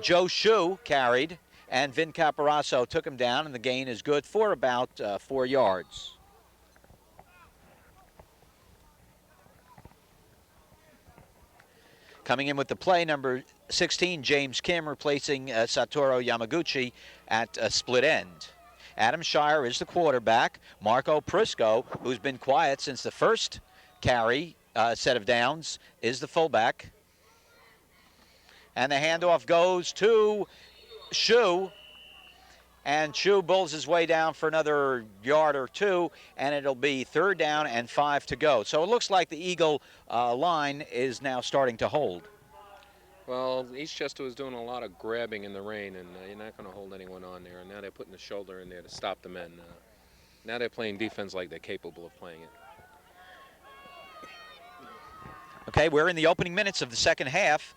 Joe Shue carried, and Vin Caparasso took him down, and the gain is good for about 4 yards. Coming in with the play, number 16, James Kim, replacing Satoru Yamaguchi at a split end. Adam Shire is the quarterback. Marco Prisco, who's been quiet since the first carry set of downs, is the fullback. And the handoff goes to Shue. And Shue bulls his way down for another yard or two, and it'll be third down and 5 to go. So it looks like the Eagle line is now starting to hold. Well, Eastchester was doing a lot of grabbing in the rain, and you're not going to hold anyone on there. And now they're putting the shoulder in there to stop the men. Now they're playing defense like they're capable of playing it. Okay, we're in the opening minutes of the second half.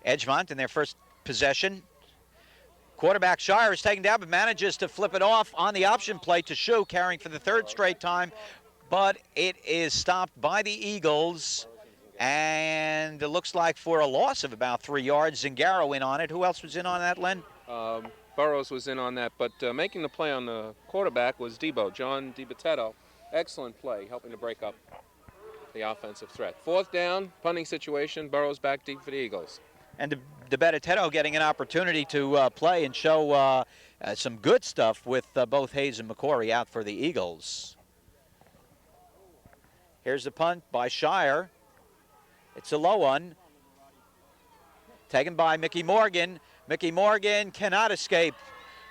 Edgemont in their first possession. Quarterback Shire is taken down, but manages to flip it off on the option play to Shue, carrying for the third straight time. but it is stopped by the Eagles, and it looks like for a loss of about 3 yards. Zingaro in on it. Who else was in on that, Len? Burrows was in on that, but making the play on the quarterback was Debo, John DiBattista. Excellent play, helping to break up the offensive threat. 4th down, punting situation, Burrows back deep for the Eagles. And DiBattista getting an opportunity to play and show some good stuff with both Hayes and McCory out for the Eagles. Here's the punt by Shire. It's a low one. Taken by Mickey Morgan. Mickey Morgan cannot escape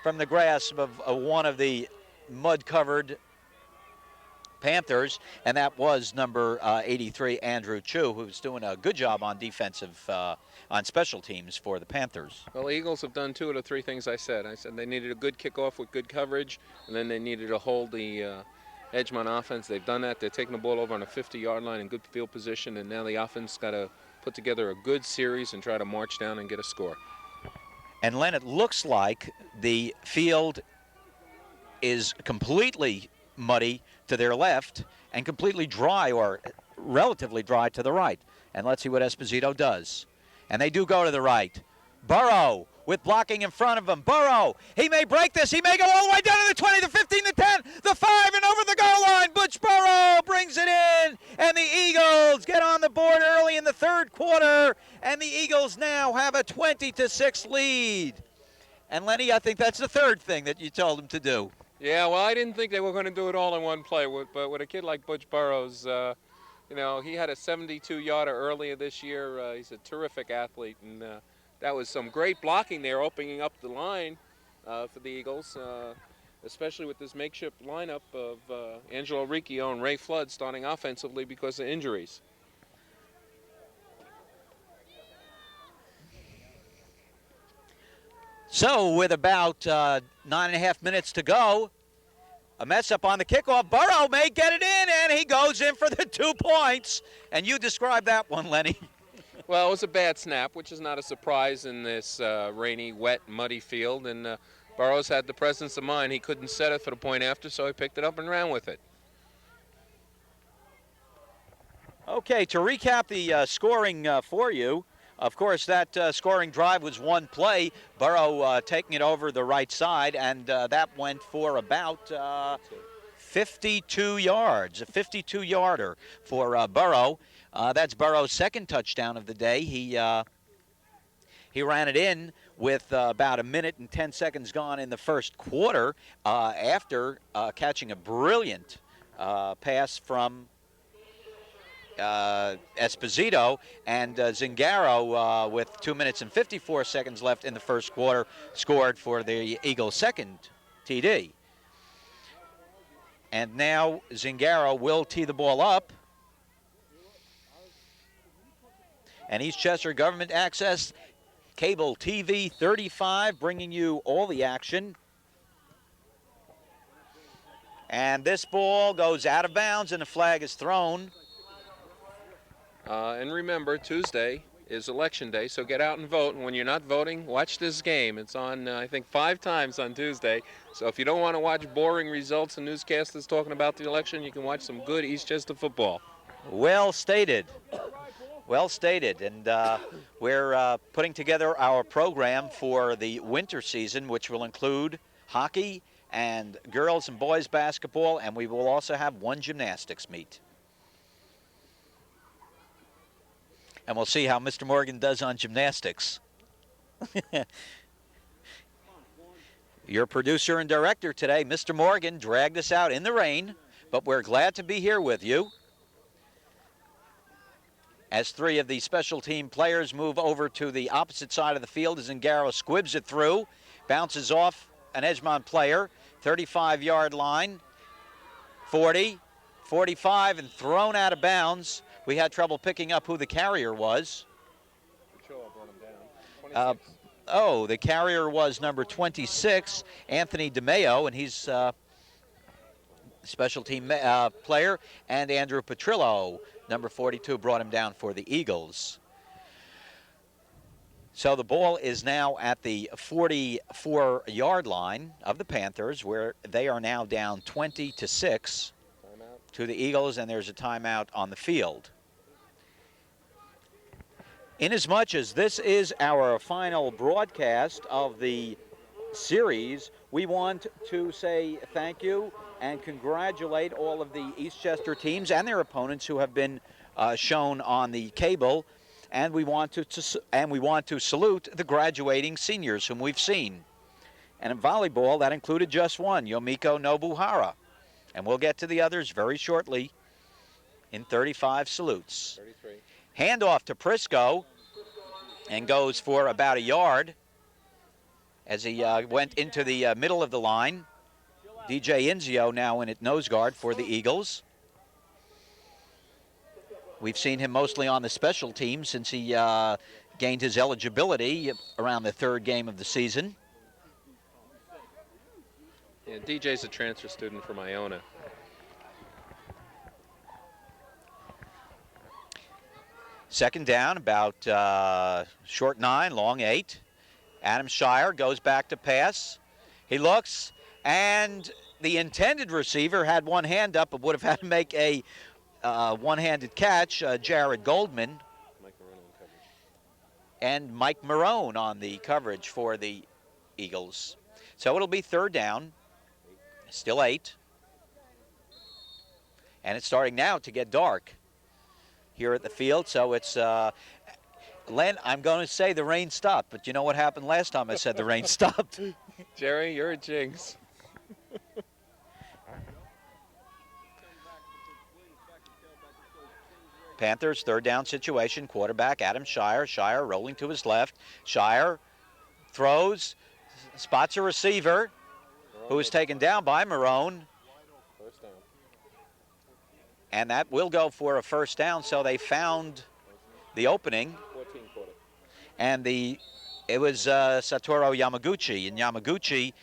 from the grasp of one of the mud-covered Panthers, and that was number 83, Andrew Chu, who's doing a good job on on special teams for the Panthers. Well, the Eagles have done 2 of the 3 things I said. I said they needed a good kickoff with good coverage, and then they needed to hold the Edgemont offense. They've done that. They're taking the ball over on a 50-yard line in good field position, and now the offense got to put together a good series and try to march down and get a score. And Len, it looks like the field is completely muddy to their left and completely dry or relatively dry to the right. And let's see what Esposito does. And they do go to the right. Burrow with blocking in front of him. Burrow, he may break this. He may go all the way down to the 20, the 15, the 10, the 5, and over the goal line. Butch Burrow brings it in, and the Eagles get on the board early in the 3rd quarter, and the Eagles now have a 20-6 lead. And Lenny, I think that's the 3rd thing that you told them to do. Yeah, well, I didn't think they were going to do it all in one play, but with a kid like Butch Burrows, you know, he had a 72-yarder earlier this year. He's a terrific athlete, and that was some great blocking there, opening up the line for the Eagles, especially with this makeshift lineup of Angelo Riccio and Ray Flood starting offensively because of injuries. So with about 9.5 minutes to go, a mess up on the kickoff. Burrow may get it in, and he goes in for the 2 points. And you describe that one, Lenny. Well, it was a bad snap, which is not a surprise in this rainy, wet, muddy field. And Burrows had the presence of mind. He couldn't set it for the point after, so he picked it up and ran with it. Okay, to recap the scoring for you, of course, that scoring drive was one play. Burrow taking it over the right side, and that went for about 52 yards, a 52-yarder for Burrow. That's Burrow's 2nd touchdown of the day. He ran it in with about 1 minute and 10 seconds gone in the 1st quarter after catching a brilliant pass from Esposito, and Zingaro with 2 minutes and 54 seconds left in the 1st quarter scored for the Eagles' 2nd TD. And now Zingaro will tee the ball up. And Eastchester Government Access Cable TV 35 bringing you all the action. And this ball goes out of bounds and the flag is thrown. And remember, Tuesday is Election Day, so get out and vote. And when you're not voting, watch this game. It's on, I think, 5 times on Tuesday. So if you don't want to watch boring results and newscasters talking about the election, you can watch some good Eastchester football. Well stated. Well stated. And we're putting together our program for the winter season, which will include hockey and girls and boys basketball, and we will also have one gymnastics meet. And we'll see how Mr. Morgan does on gymnastics. Your producer and director today, Mr. Morgan, dragged us out in the rain, but we're glad to be here with you. As 3 of the special team players move over to the opposite side of the field, as Zingaro squibs it through, bounces off an Edgemont player, 35-yard line, 40, 45, and thrown out of bounds. We had trouble picking up who the carrier was. The carrier was number 26, Anthony DeMeo, and he's special team player, and Andrew Petrillo, number 42, brought him down for the Eagles. So the ball is now at the 44-yard line of the Panthers, where they are now down 20-6. to the Eagles, and there's a timeout on the field. Inasmuch as this is our final broadcast of the series, we want to say thank you and congratulate all of the Eastchester teams and their opponents who have been shown on the cable, and we want to salute the graduating seniors whom we've seen. And in volleyball, that included just one, Yomiko Nobuhara, and we'll get to the others very shortly in 35 salutes. 33. Handoff to Prisco, and goes for about a yard as he went into the middle of the line. DJ Inzio now in at nose guard for the Eagles. We've seen him mostly on the special team since he gained his eligibility around the third game of the season. Yeah, DJ's a transfer student from Iona. Second down, about short 9, long 8. Adam Shire goes back to pass. He looks, and the intended receiver had one hand up but would have had to make a one-handed catch, Jared Goldman. Mike Marone on coverage. And Mike Marone on the coverage for the Eagles. So it'll be third down, still 8. And it's starting now to get dark here at the field, so it's, Len, I'm going to say the rain stopped, but you know what happened last time I said the rain stopped? Jerry, you're a jinx. Panthers, third down situation, quarterback Adam Shire. Shire rolling to his left. Shire throws, spots a receiver who is taken down by Marone. First down. And that will go for a first down, so they found the opening. 14 quarter. And it was Satoru Yamaguchi, and Yamaguchi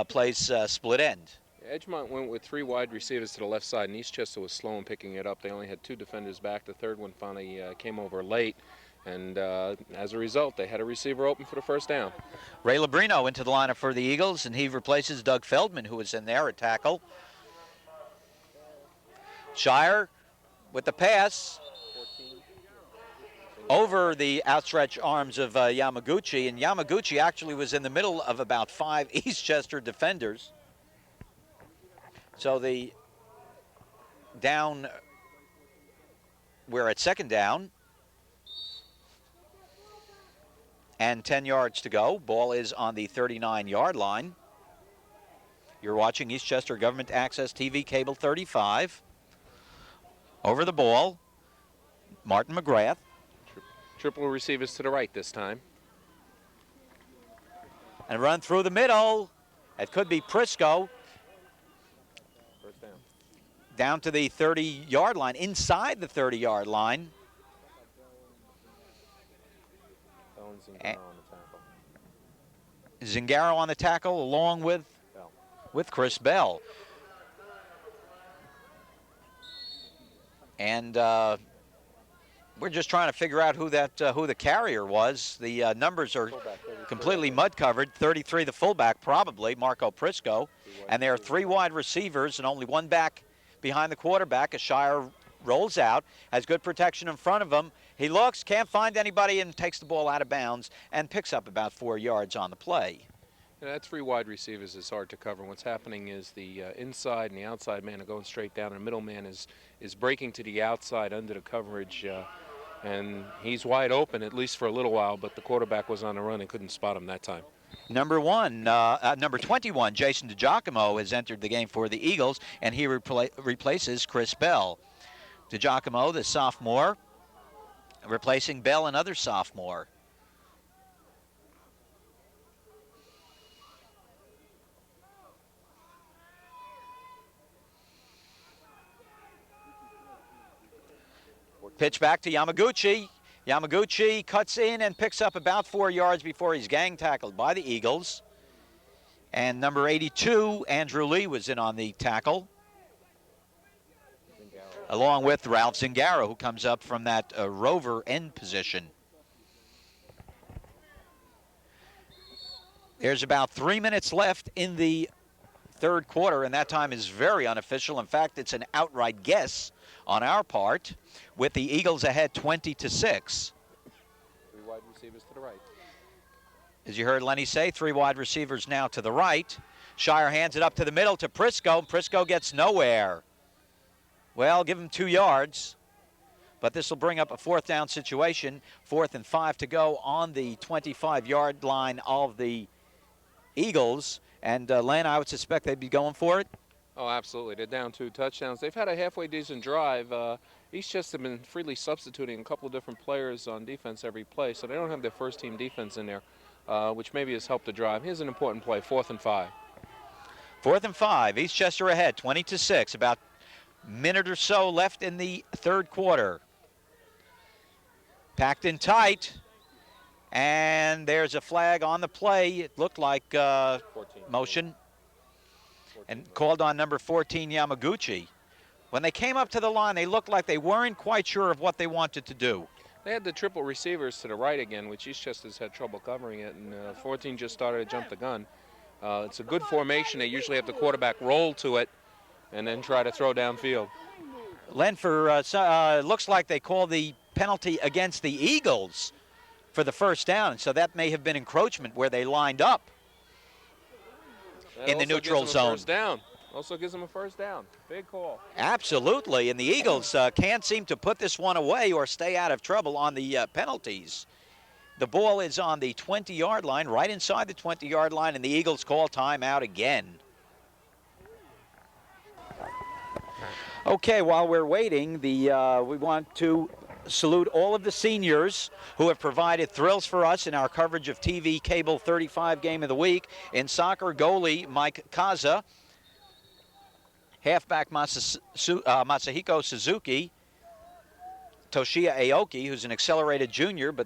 plays split end. Edgemont went with 3 wide receivers to the left side, and Eastchester was slow in picking it up. They only had 2 defenders back. The third one finally came over late, and as a result, they had a receiver open for the first down. Ray Labrino into the lineup for the Eagles, and he replaces Doug Feldman, who was in there at tackle. Shire with the pass over the outstretched arms of Yamaguchi, and Yamaguchi actually was in the middle of about 5 Eastchester defenders. So the down, we're at second down, and 10 yards to go. Ball is on the 39-yard line. You're watching Eastchester Government Access TV Cable 35. Over the ball, Martin McGrath. Triple receivers to the right this time. And run through the middle. It could be Prisco. First down. Down to the 30-yard line, inside the 30-yard line. Zingaro on the tackle along with Chris Bell. And we're just trying to figure out who the carrier was. The numbers are completely mud covered. 33, the fullback, probably Marco Prisco, and there are 3 wide receivers and only 1 back behind the quarterback. As Shire rolls out, has good protection in front of him. He looks, can't find anybody, and takes the ball out of bounds and picks up about 4 yards on the play. Yeah, that 3 wide receivers is hard to cover. What's happening is the inside and the outside man are going straight down, and the middle man is breaking to the outside under the coverage, and he's wide open, at least for a little while, but the quarterback was on the run and couldn't spot him that time. Number 21, Jason DiGiacomo, has entered the game for the Eagles, and he replaces Chris Bell. DiGiacomo, the sophomore, replacing Bell, another sophomore. Pitch back to Yamaguchi. Yamaguchi cuts in and picks up about 4 yards before he's gang tackled by the Eagles. And number 82, Andrew Lee, was in on the tackle, along with Ralph Zingaro, who comes up from that rover end position. There's about 3 minutes left in the third quarter, and that time is very unofficial. In fact, it's an outright guess on our part, with the Eagles ahead 20-6. 3 wide receivers to the right. As you heard Lenny say, 3 wide receivers now to the right. Shire hands it up to the middle to Prisco. Prisco gets nowhere. Well, give him 2 yards. But this will bring up a 4th down situation. 4th and 5 to go on the 25-yard line of the Eagles. And Len, I would suspect they'd be going for it. Oh, absolutely. They're down 2 touchdowns. They've had a halfway decent drive. Eastchester have been freely substituting a couple of different players on defense every play, so they don't have their first-team defense in there, which maybe has helped the drive. Here's an important play, 4th and 5. 4th and 5, Eastchester ahead, 20-6. About a minute or so left in the third quarter. Packed in tight, and there's a flag on the play. It looked like 14. motion, 14. and called on number 14, Yamaguchi. When they came up to the line, they looked like they weren't quite sure of what they wanted to do. They had the triple receivers to the right again, which Eastchester's had trouble covering it, and 14 just started to jump the gun. It's a good formation. They usually have the quarterback roll to it and then try to throw downfield. Lenfer, looks like they called the penalty against the Eagles for the first down, and so that may have been encroachment where they lined up That in the also neutral gives them a zone. first down. Also gives them a first down. Big call. Absolutely, and the Eagles can't seem to put this one away or stay out of trouble on the penalties. The ball is on the 20-yard line, right inside the 20-yard line, and the Eagles call timeout again. Okay, while we're waiting, we want to salute all of the seniors who have provided thrills for us in our coverage of TV Cable 35 Game of the Week. In soccer, goalie Mike Kaza, halfback Masahiko Suzuki, Toshiya Aoki, who's an accelerated junior, but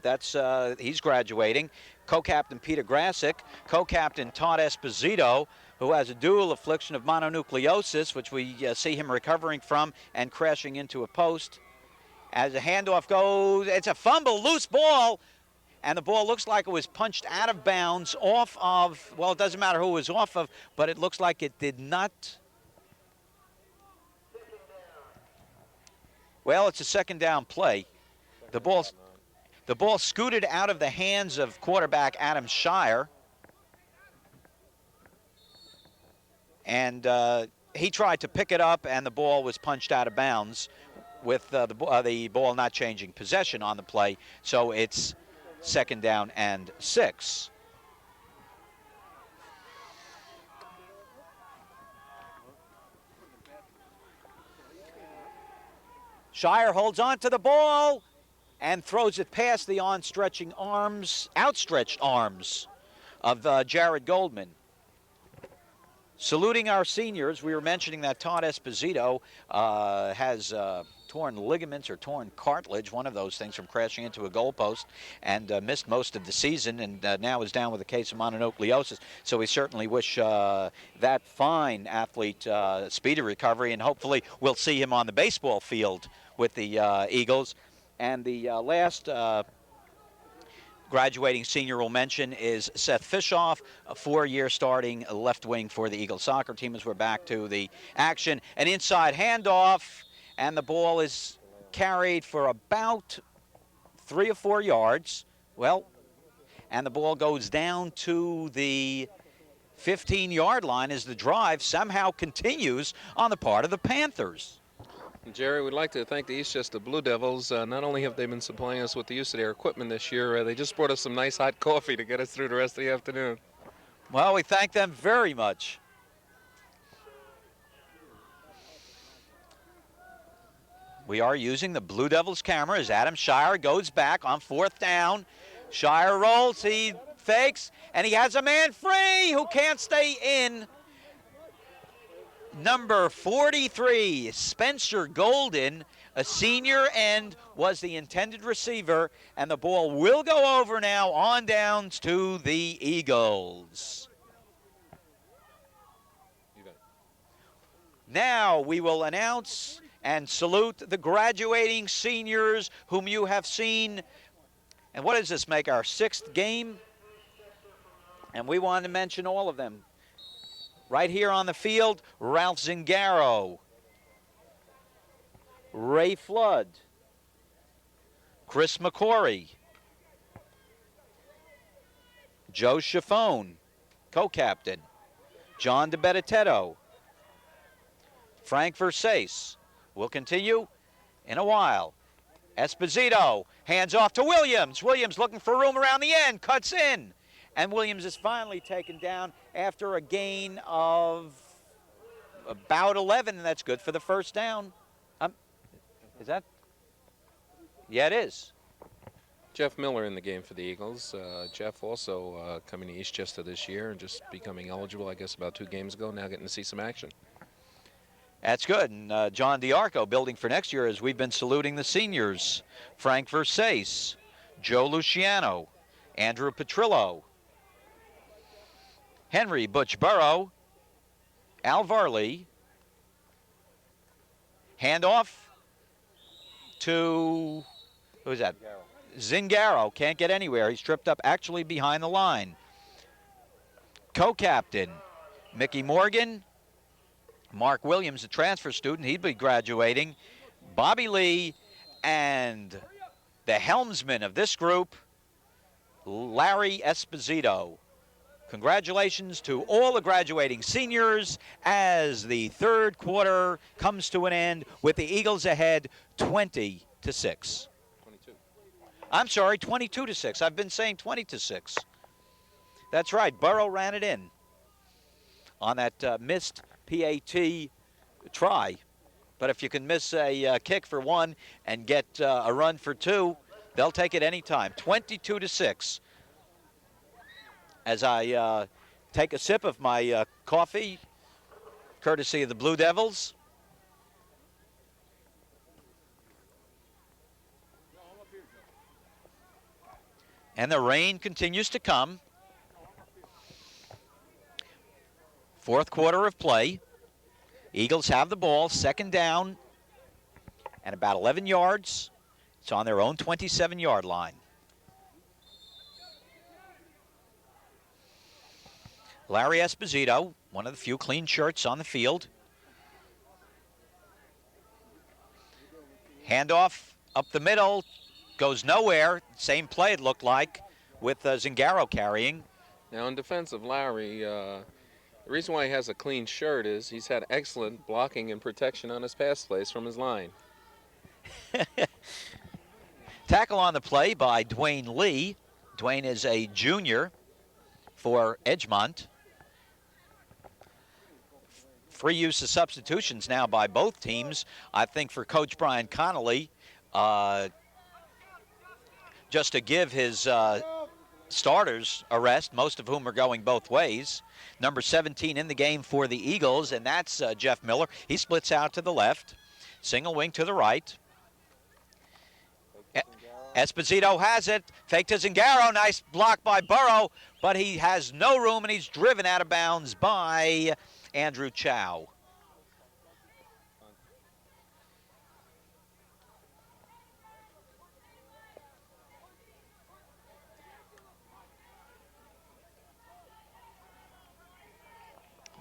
he's graduating, co-captain Peter Grasick, co-captain Todd Esposito, who has a dual affliction of mononucleosis, which we see him recovering from and crashing into a post. As a handoff goes, it's a fumble, loose ball, and the ball looks like it was punched out of bounds off of, well, it doesn't matter who it was off of, but it looks like it did not. Well, it's a second down play. The ball scooted out of the hands of quarterback Adam Shire. And he tried to pick it up, and the ball was punched out of bounds with the ball not changing possession on the play. So it's second down and 6. Shire holds on to the ball and throws it past the outstretched arms of Jared Goldman. Saluting our seniors, we were mentioning that Todd Esposito has torn ligaments or torn cartilage, one of those things, from crashing into a goalpost, and missed most of the season, and now is down with a case of mononucleosis. So we certainly wish that fine athlete speedy recovery, and hopefully we'll see him on the baseball field with the Eagles. And the last graduating senior we'll mention is Seth Fishoff, a 4-year starting left wing for the Eagles soccer team, as we're back to the action. An inside handoff, and the ball is carried for about 3 or 4 yards. Well, and the ball goes down to the 15-yard line as the drive somehow continues on the part of the Panthers. Jerry, we'd like to thank the Eastchester Blue Devils. Not only have they been supplying us with the use of their equipment this year, they just brought us some nice hot coffee to get us through the rest of the afternoon. Well, we thank them very much. We are using the Blue Devils camera as Adam Shire goes back on 4th down. Shire rolls, he fakes, and he has a man free who can't stay in. Number 43, Spencer Golden, a senior and was the intended receiver, and the ball will go over now on downs to the Eagles. Now we will announce and salute the graduating seniors whom you have seen. And what does this make, our 6th game? And we want to mention all of them. Right here on the field, Ralph Zingaro, Ray Flood, Chris McCory, Joe Chiffone, co-captain, John DiBettetto, Frank Versace. We'll continue in a while. Esposito, hands off to Williams. Williams looking for room around the end, cuts in. And Williams is finally taken down after a gain of about 11, and that's good for the first down. Is that? Yeah, it is. Jeff Miller in the game for the Eagles. Jeff also coming to Eastchester this year and just becoming eligible, I guess, about 2 games ago. Now getting to see some action. That's good. And John DiArco building for next year as we've been saluting the seniors. Frank Versace, Joe Luciano, Andrew Petrillo, Henry Butch Burrow, Al Varley. Handoff to, who's that? Zingaro. Can't get anywhere. He's tripped up actually behind the line. Co-captain, Mickey Morgan. Mark Williams, a transfer student. He'd be graduating. Bobby Lee, and the helmsman of this group, Larry Esposito. Congratulations to all the graduating seniors as the third quarter comes to an end with the Eagles ahead 20-6. 22. I'm sorry, 22-6. I've been saying 20-6. That's right. Burrow ran it in on that missed PAT try. But if you can miss a kick for 1 and get a run for 2, they'll take it any time. 22-6. As I take a sip of my coffee, courtesy of the Blue Devils. And the rain continues to come. Fourth quarter of play. Eagles have the ball, second down, and about 11 yards. It's on their own 27-yard line. Larry Esposito, one of the few clean shirts on the field. Handoff up the middle, goes nowhere. Same play it looked like with Zingaro carrying. Now in defense of Larry, the reason why he has a clean shirt is he's had excellent blocking and protection on his pass plays from his line. Tackle on the play by Dwayne Lee. Dwayne is a junior for Edgemont. Free use of substitutions now by both teams. I think for Coach Brian Connolly, just to give his starters a rest, most of whom are going both ways. Number 17 in the game for the Eagles, and that's Jeff Miller. He splits out to the left. Single wing to the right. Esposito has it. Fake to Zingaro. Nice block by Burrow, but he has no room, and he's driven out of bounds by Andrew Chow.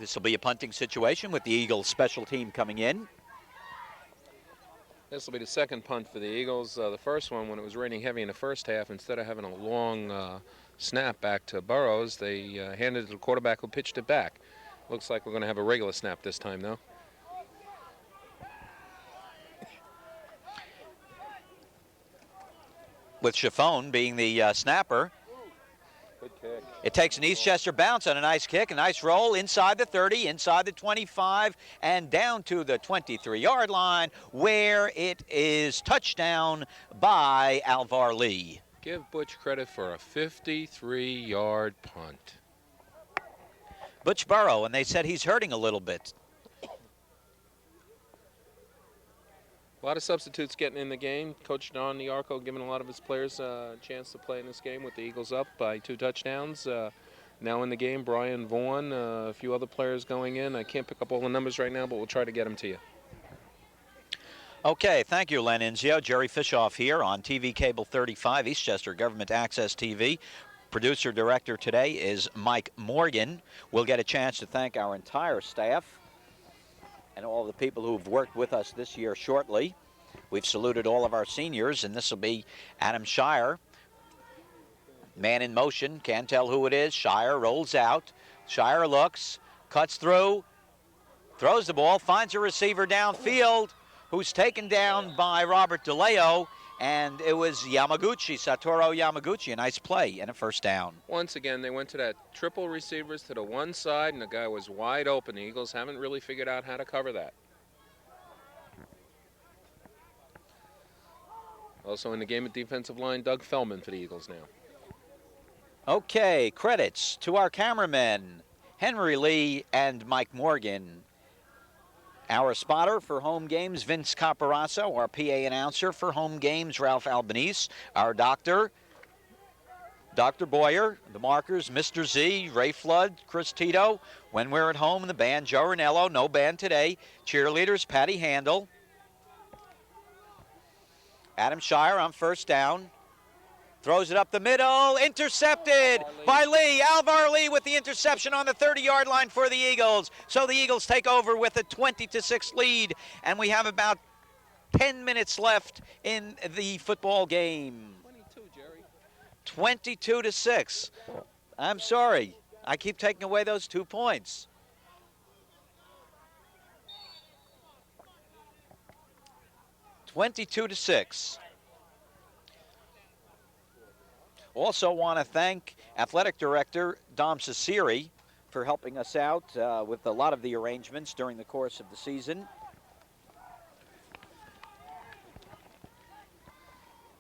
This will be a punting situation with the Eagles special team coming in. This will be the second punt for the Eagles. The first one, when it was raining heavy in the first half, instead of having a long snap back to Burrows, they handed it to the quarterback who pitched it back. Looks like we're going to have a regular snap this time, though. With Chiffone being the snapper. Good kick. It takes an Eastchester bounce on a nice kick, a nice roll inside the 30, inside the 25, and down to the 23-yard line, where it is touchdown by Alvar Lee. Give Butch credit for a 53-yard punt. Butch Burrow, and they said he's hurting a little bit. A lot of substitutes getting in the game. Coach Don DiArco giving a lot of his players a chance to play in this game with the Eagles up by 2 touchdowns. Now in the game, Brian Vaughn, a few other players going in. I can't pick up all the numbers right now, but we'll try to get them to you. Okay, thank you, Len Inzio. Jerry Fishoff here on TV Cable 35, Eastchester Government Access TV. Producer director today is Mike Morgan. We'll get a chance to thank our entire staff and all the people who've worked with us this year shortly. We've saluted all of our seniors, and this will be Adam Shire. Man in motion, can't tell who it is. Shire rolls out. Shire looks, cuts through, throws the ball, finds a receiver downfield who's taken down by Robert DeLeo, and it was Yamaguchi, Satoru Yamaguchi. A nice play and a first down. Once again, they went to that triple receivers to the one side, and the guy was wide open. The Eagles haven't really figured out how to cover that. Also in the game at defensive line, Doug Fellman for the Eagles now. Okay, credits to our cameramen, Henry Lee and Mike Morgan. Our spotter for home games, Vince Caparazzo. Our PA announcer for home games, Ralph Albanese. Our doctor, Dr. Boyer. The markers, Mr. Z, Ray Flood, Chris Tito. When we're at home, the band, Joe Ranello. No band today. Cheerleaders, Patty Handel. Adam Shire on first down. Throws it up the middle, intercepted by Lee. Alvar Lee with the interception on the 30-yard line for the Eagles. So the Eagles take over with a 20-6 lead, and we have about 10 minutes left in the football game. 22-6. I'm sorry. I keep taking away those 2 points. $22-6. Also want to thank Athletic Director Dom Ciceri for helping us out with a lot of the arrangements during the course of the season.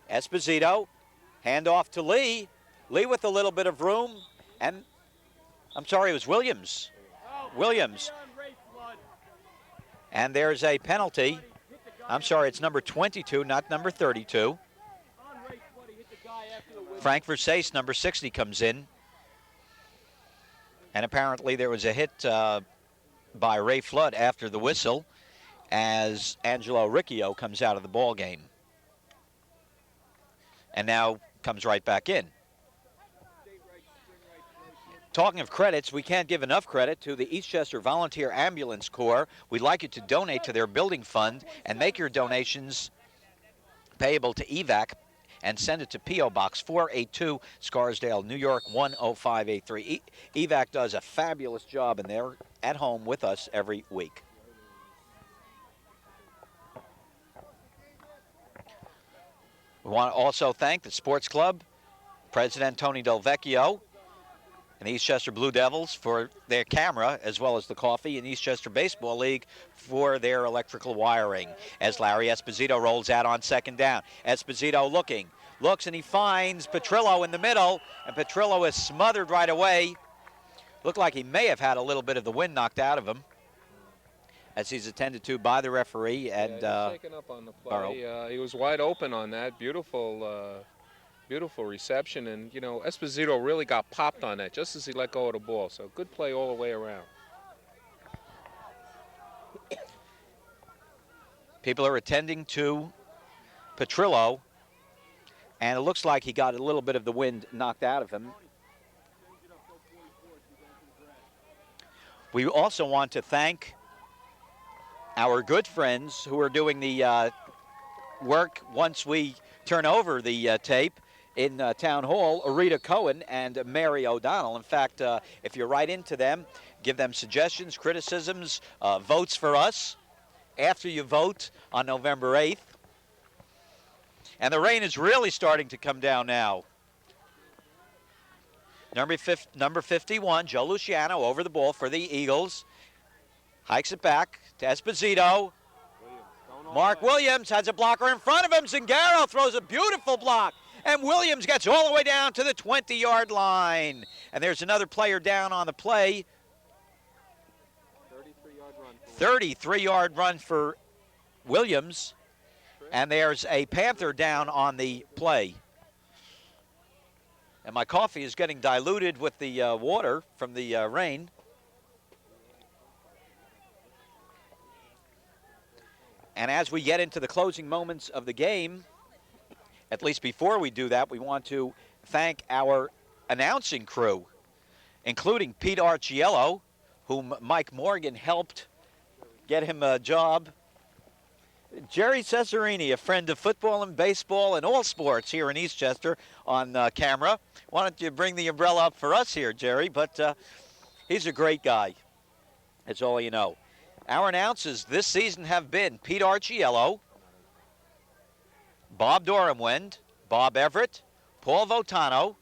Esposito, handoff to Lee. Lee with a little bit of room, and I'm sorry, it was Williams. Williams. And there's a penalty. I'm sorry, it's number 22, not number 32. Frank Versace, number 60, comes in. And apparently there was a hit by Ray Flood after the whistle as Angelo Riccio comes out of the ball game. And now comes right back in. Talking of credits, we can't give enough credit to the Eastchester Volunteer Ambulance Corps. We'd like you to donate to their building fund and make your donations payable to EVAC and send it to P.O. Box 482, Scarsdale, New York, 10583. EVAC does a fabulous job, and they're at home with us every week. We want to also thank the Sports Club, President Tony Del Vecchio, and the Eastchester Blue Devils for their camera, as well as the coffee, and Eastchester Baseball League for their electrical wiring. As Larry Esposito rolls out on second down. Esposito looks, and he finds Petrillo in the middle, and Petrillo is smothered right away. Looked like he may have had a little bit of the wind knocked out of him as he's attended to by the referee. And yeah, he's taken up on the play. He was wide open on that. Beautiful reception, and you know, Esposito really got popped on that just as he let go of the ball. So good play all the way around. People are attending to Petrillo, and it looks like he got a little bit of the wind knocked out of him. We also want to thank our good friends who are doing the work once we turn over the tape in Town Hall, Arita Cohen and Mary O'Donnell. In fact, if you write into them, give them suggestions, criticisms, votes for us after you vote on November 8th. And the rain is really starting to come down now. Number 51, Joe Luciano over the ball for the Eagles. Hikes it back to Esposito. Mark Williams has a blocker in front of him. Zingaro throws a beautiful block. And Williams gets all the way down to the 20-yard line. And there's another player down on the play. 33-yard run for Williams. And there's a Panther down on the play. And my coffee is getting diluted with the water from the rain. And as we get into the closing moments of the game, at least before we do that, we want to thank our announcing crew, including Pete Archiello, whom Mike Morgan helped get him a job. Jerry Cesarini, a friend of football and baseball and all sports here in Eastchester on camera. Why don't you bring the umbrella up for us here, Jerry? But he's a great guy. That's all you know. Our announcers this season have been Pete Archiello, Bob Dorenwend, Bob Everett, Paul Votano.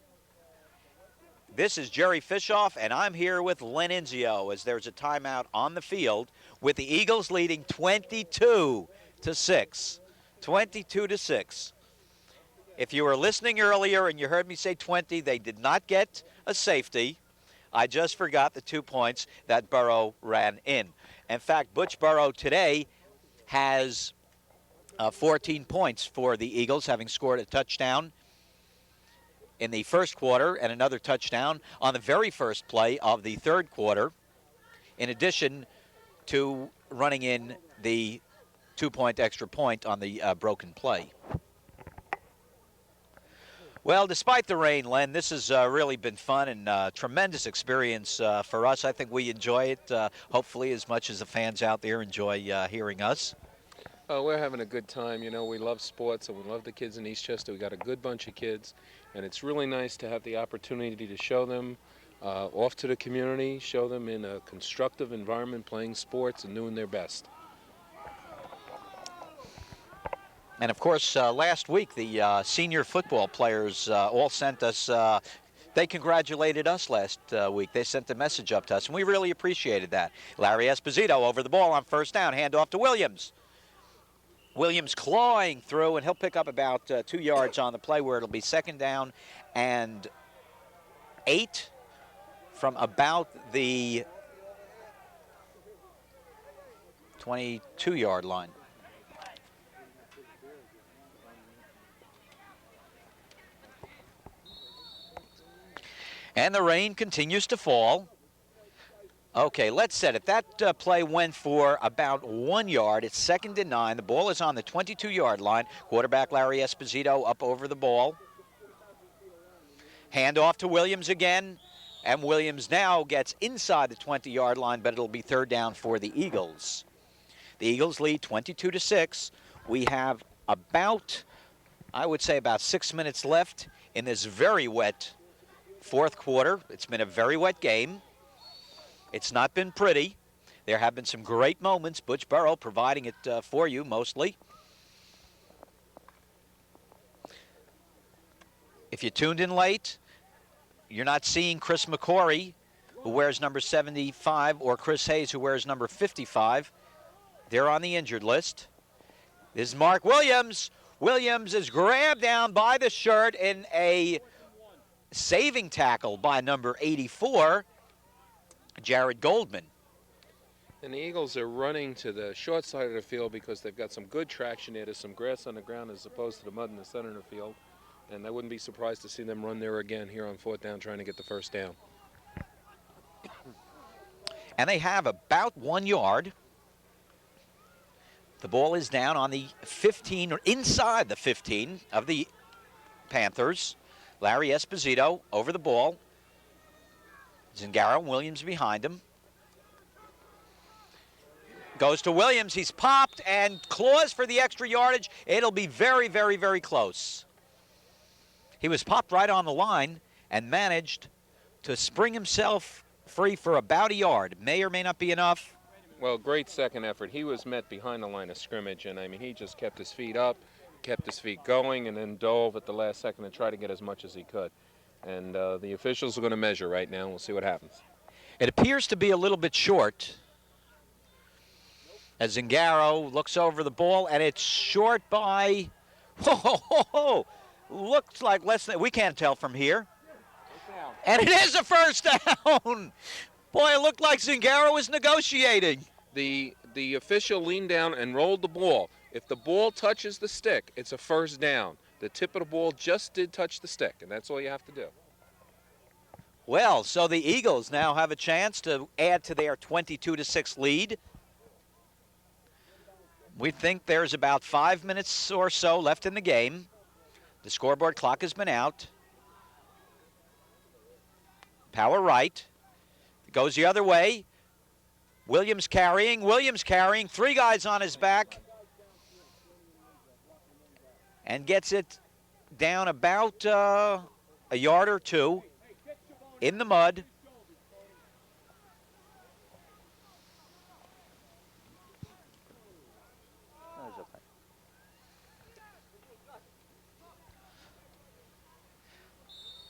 This is Jerry Fishoff, and I'm here with Len Inzio as there's a timeout on the field with the Eagles leading 22-6. 22-6. If you were listening earlier and you heard me say 20, they did not get a safety. I just forgot the 2 points that Burrow ran in. In fact, Butch Burrow today has 14 points for the Eagles, having scored a touchdown in the first quarter and another touchdown on the very first play of the third quarter, in addition to running in the 2-point extra point on the broken play. Well, despite the rain, Len, this has really been fun and tremendous experience for us. I think we enjoy it, hopefully, as much as the fans out there enjoy hearing us. Oh, we're having a good time. You know, we love sports and we love the kids in Eastchester. We got a good bunch of kids, and it's really nice to have the opportunity to show them off to the community, show them in a constructive environment playing sports and doing their best. And, of course, last week the senior football players all sent us, they congratulated us last week. They sent a message up to us, and we really appreciated that. Larry Esposito over the ball on first down, handoff to Williams. Williams clawing through, and he'll pick up about 2 yards on the play where it'll be 2nd down and 8 from about the 22-yard line. And the rain continues to fall. Okay, let's set it. That play went for about 1 yard. It's 2nd and 9. The ball is on the 22-yard line. Quarterback Larry Esposito up over the ball. Handoff to Williams again. And Williams now gets inside the 20-yard line, but it'll be 3rd down for the Eagles. The Eagles lead 22-6. We have about, I would say, about 6 minutes left in this very wet fourth quarter. It's been a very wet game. It's not been pretty. There have been some great moments. Butch Burrow providing it for you mostly. If you tuned in late, you're not seeing Chris McCory, who wears number 75, or Chris Hayes, who wears number 55. They're on the injured list. This is Mark Williams. Williams is grabbed down by the shirt in a saving tackle by number 84, Jared Goldman. And the Eagles are running to the short side of the field because they've got some good traction there. There's some grass on the ground as opposed to the mud in the center of the field. And I wouldn't be surprised to see them run there again here on 4th down trying to get the 1st down. And they have about 1 yard. The ball is down on the 15, or inside the 15 of the Panthers. Larry Esposito over the ball. Zingaro and Williams behind him. Goes to Williams. He's popped and claws for the extra yardage. It'll be very, very, very close. He was popped right on the line and managed to spring himself free for about a yard. May or may not be enough. Well, great second effort. He was met behind the line of scrimmage, and I mean, he just kept his feet up, kept his feet going, and then dove at the last second to try to get as much as he could. And the officials are going to measure right now, and we'll see what happens. It appears to be a little bit short as Zingaro looks over the ball, and it's short by, looks like less than, we can't tell from here. And it is a 1st down. Boy, it looked like Zingaro was negotiating. The official leaned down and rolled the ball. If the ball touches the stick, it's a 1st down. The tip of the ball just did touch the stick, and that's all you have to do. Well, so the Eagles now have a chance to add to their 22-6 lead. We think there's about 5 minutes or so left in the game. The scoreboard clock has been out. Power right. Goes the other way. Williams carrying. 3 guys on his back. And gets it down about a yard or 2 in the mud.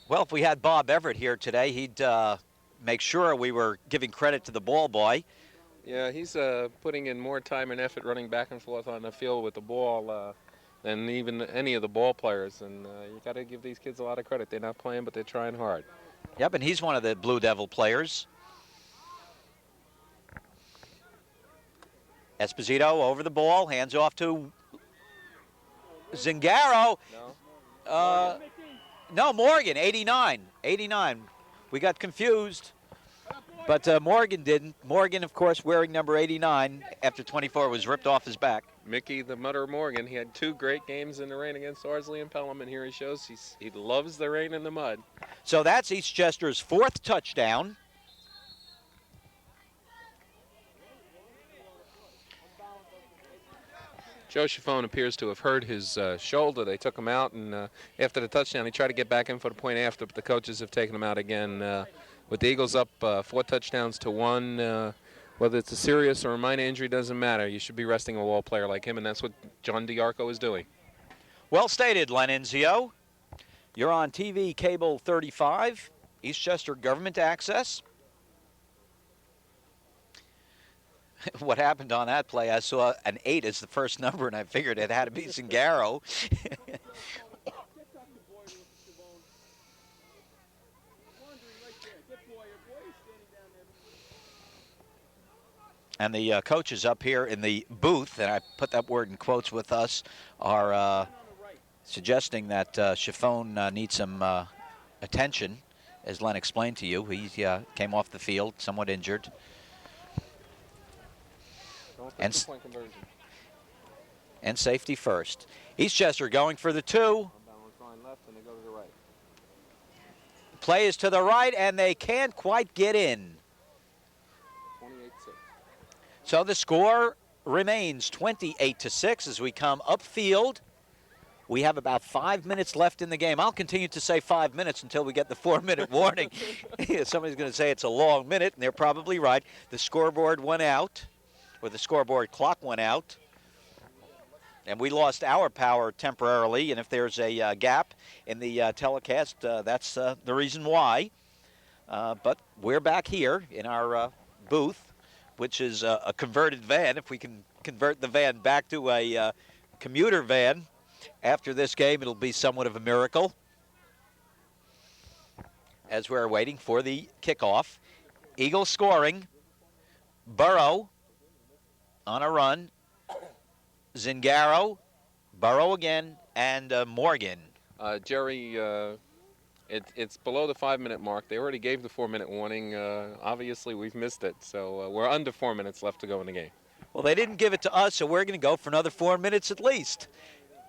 Well, if we had Bob Everett here today, he'd make sure we were giving credit to the ball boy. Yeah, he's putting in more time and effort running back and forth on the field with the ball than even any of the ball players. And you got to give these kids a lot of credit. They're not playing, but they're trying hard. Yep, and he's one of the Blue Devil players. Esposito over the ball, hands off to Zingaro. No, Morgan, 89. We got confused, but Morgan didn't. Morgan, of course, wearing number 89 after 24 was ripped off his back. Mickey the Mutter Morgan, he had 2 great games in the rain against Ardsley and Pelham, and here he shows he loves the rain and the mud. So that's Eastchester's 4th touchdown. Joe Chiffone appears to have hurt his shoulder. They took him out, and after the touchdown, he tried to get back in for the point after, but the coaches have taken him out again. With the Eagles up 4 touchdowns to 1, whether it's a serious or a minor injury doesn't matter. You should be resting a ball player like him, and that's what John DiArco is doing. Well stated, Lenenzio. You're on TV Cable 35, Eastchester Government Access. What happened on that play, I saw an 8 as the first number, and I figured it had to be Zingaro. And the coaches up here in the booth, and I put that word in quotes with us, are suggesting that Chiffone needs some attention, as Len explained to you. He came off the field somewhat injured. And safety first. Eastchester going for the 2. Play is to the right, and they can't quite get in. So the score remains 28-6 as we come upfield. We have about 5 minutes left in the game. I'll continue to say 5 minutes until we get the 4-minute warning. Somebody's going to say it's a long minute, and they're probably right. The scoreboard went out, or the scoreboard clock went out, and we lost our power temporarily. And if there's a gap in the telecast, that's the reason why. But we're back here in our booth, which is a converted van. If we can convert the van back to a commuter van after this game, it'll be somewhat of a miracle. As we're waiting for the kickoff. Eagles scoring. Burrow on a run. Zingaro, Burrow again, and Morgan. Jerry, it's below the 5-minute mark. They already gave the 4-minute warning. Obviously, we've missed it, so we're under 4 minutes left to go in the game. Well, they didn't give it to us, so we're going to go for another 4 minutes at least.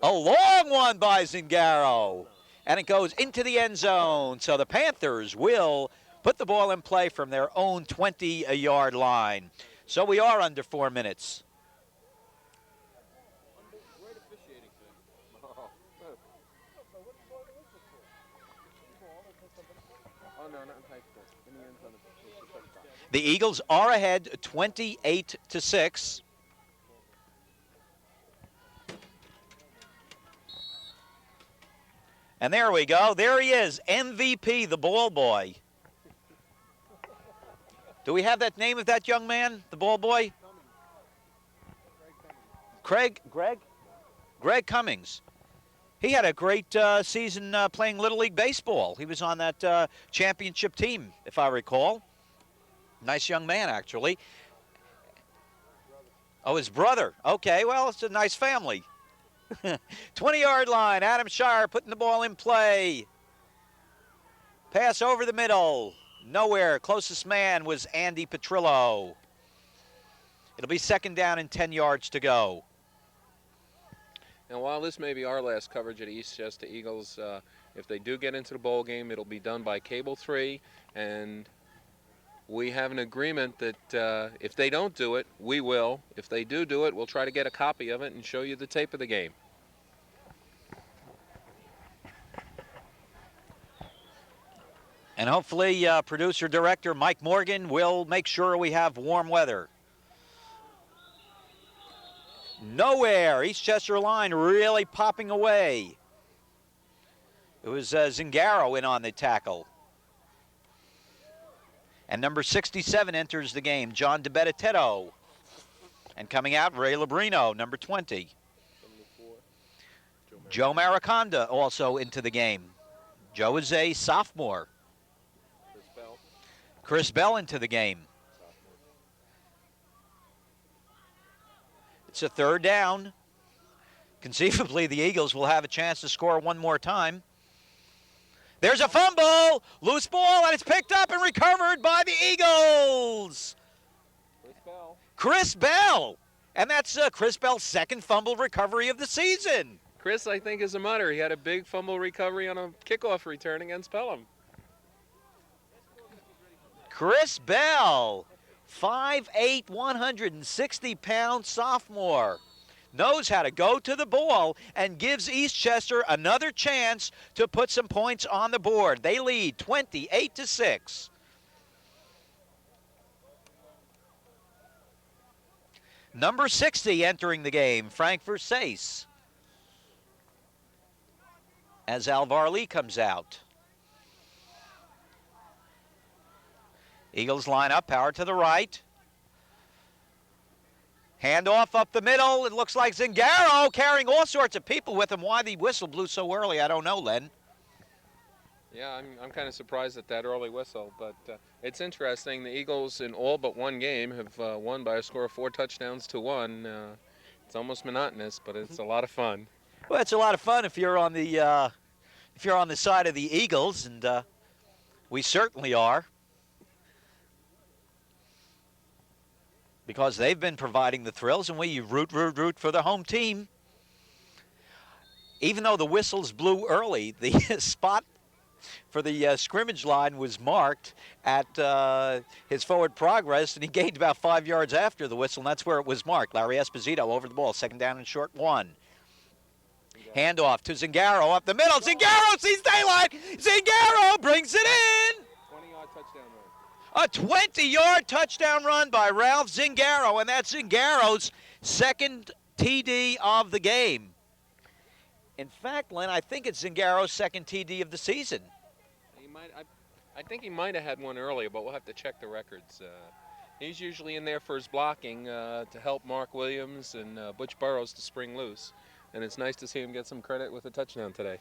A long one by Zingaro, and it goes into the end zone. So the Panthers will put the ball in play from their own 20-yard line. So we are under 4 minutes. The Eagles are ahead 28-6. And there we go. There he is, MVP, the ball boy. Do we have that name of that young man, the ball boy? Greg Cummings. He had a great season playing Little League Baseball. He was on that championship team, if I recall. Nice young man, actually. Oh, his brother. Okay, well, it's a nice family. 20-yard line. Adam Shire putting the ball in play. Pass over the middle. Nowhere. Closest man was Andy Petrillo. It'll be 2nd down and 10 yards to go. And while this may be our last coverage of the Eastchester Eagles, If they do get into the bowl game, it'll be done by Cable 3, and we have an agreement that if they don't do it, we will. If they do it, we'll try to get a copy of it and show you the tape of the game. And hopefully producer-director Mike Morgan will make sure we have warm weather. Nowhere. Eastchester line really popping away. It was Zingaro in on the tackle. And number 67 enters the game, John DiBettetto. And coming out, Ray Labrino, number 20. Joe Mariconda also into the game. Joe is a sophomore. Chris Bell into the game. It's a third down. Conceivably, the Eagles will have a chance to score one more time. There's a fumble, loose ball, and it's picked up and recovered by the Eagles. Chris Bell. And that's Chris Bell's second fumble recovery of the season. Chris, I think, is a mutter. He had a big fumble recovery on a kickoff return against Pelham. Chris Bell, 5'8", 160-pound sophomore. Knows how to go to the ball and gives Eastchester another chance to put some points on the board. They lead 28-6. Number 60 entering the game, Frank Versace. As Alvar Lee comes out. Eagles line up, power to the right. Handoff up the middle. It looks like Zingaro carrying all sorts of people with him. Why the whistle blew so early, I don't know, Len. Yeah, I'm kind of surprised at that early whistle, but it's interesting. The Eagles, in all but one game, have won by a score of 4 touchdowns to 1. It's almost monotonous, but it's a lot of fun. Well, it's a lot of fun if you're on the side of the Eagles, and we certainly are. Because they've been providing the thrills, and we root for the home team. Even though the whistles blew early, the spot for the scrimmage line was marked at his forward progress, and he gained about 5 yards after the whistle, and that's where it was marked. Larry Esposito over the ball, second down and short 1. Handoff to Zingaro up the middle. Zingaro sees daylight. Zingaro brings it in. 20-yard touchdown run. A 20-yard touchdown run by Ralph Zingaro, and that's Zingaro's second TD of the game. In fact, Len, I think it's Zingaro's second TD of the season. I think he might have had one earlier, but we'll have to check the records. He's usually in there for his blocking to help Mark Williams and Butch Burrows to spring loose, and it's nice to see him get some credit with a touchdown today.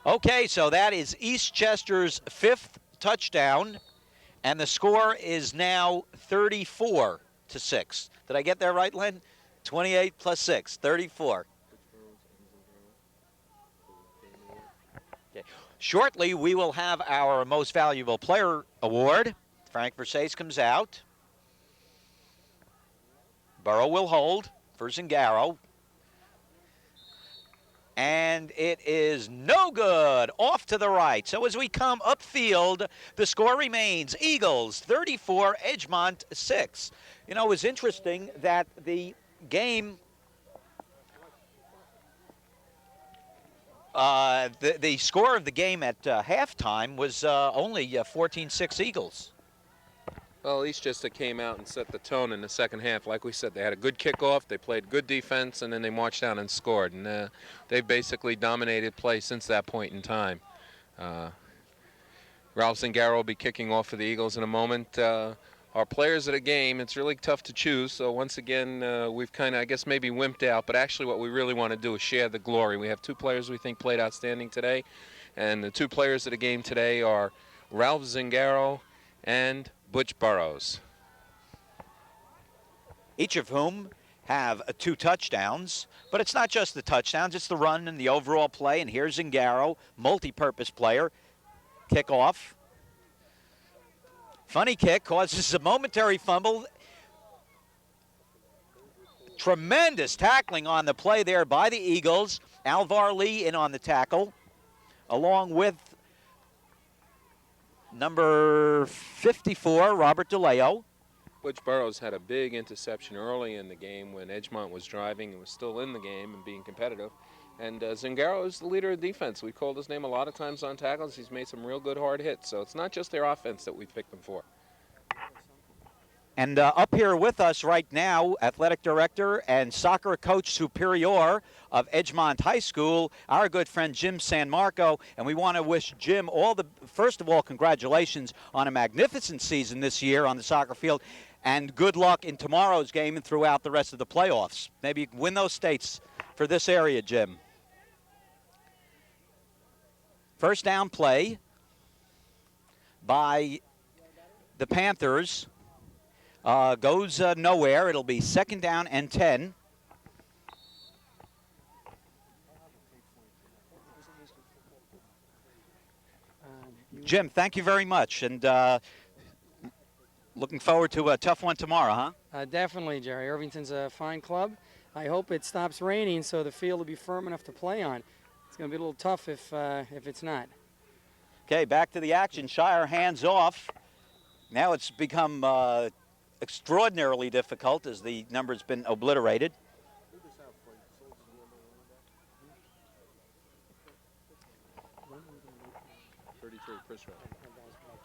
Okay, so that is Eastchester's 5th touchdown. And the score is now 34-6. Did I get that right, Len? 28 plus 6, 34. Okay. Shortly, we will have our Most Valuable Player Award. Frank Versace comes out. Burrow will hold for Zingaro. And it is no good, off to the right. So as we come upfield, the score remains Eagles 34, Edgemont 6. You know, it was interesting that the game, the score of the game at halftime was only 14-6 Eagles. Well, Eastchester came out and set the tone in the second half. Like we said, they had a good kickoff, they played good defense, and then they marched down and scored. And they've basically dominated play since that point in time. Ralph Zingaro will be kicking off for the Eagles in a moment. Our players of the game, it's really tough to choose. So once again, we've kind of, I guess, maybe wimped out. But actually what we really want to do is share the glory. We have 2 players we think played outstanding today. And the 2 players of the game today are Ralph Zingaro and Butch Burrows. Each of whom have 2 touchdowns, but it's not just the touchdowns, it's the run and the overall play. And here's Zingaro, multi-purpose player, kickoff. Funny kick causes a momentary fumble. Tremendous tackling on the play there by the Eagles. Alvar Lee in on the tackle. along with number 54, Robert DeLeo. Butch Burrows had a big interception early in the game when Edgemont was driving and was still in the game and being competitive. And Zingaro is the leader of defense. We called his name a lot of times on tackles. He's made some real good hard hits. So it's not just their offense that we picked them for. And up here with us right now, athletic director and soccer coach superior of Edgemont High School, our good friend Jim San Marco. And we want to wish Jim first of all, congratulations on a magnificent season this year on the soccer field. And good luck in tomorrow's game and throughout the rest of the playoffs. Maybe you can win those states for this area, Jim. First down play by the Panthers. Goes nowhere. It'll be 2nd down and 10. Jim, thank you very much, and looking forward to a tough one tomorrow, huh? Definitely, Jerry. Irvington's a fine club. I hope it stops raining so the field will be firm enough to play on. It's going to be a little tough if it's not. Okay, back to the action. Shire hands off. Now it's become extraordinarily difficult as the number's been obliterated.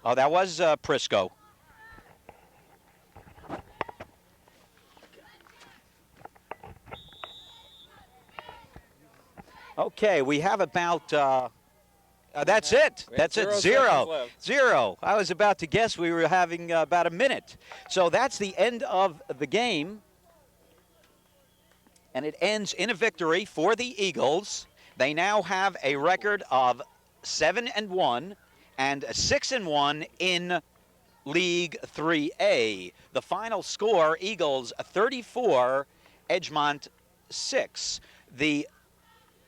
Oh, that was Prisco. Okay, we have about, that's it. That's it, 0. I was about to guess we were having about a minute. So that's the end of the game. And it ends in a victory for the Eagles. They now have a record of 7-1 and 6-1 in League 3A. The final score, Eagles 34, Edgemont 6. The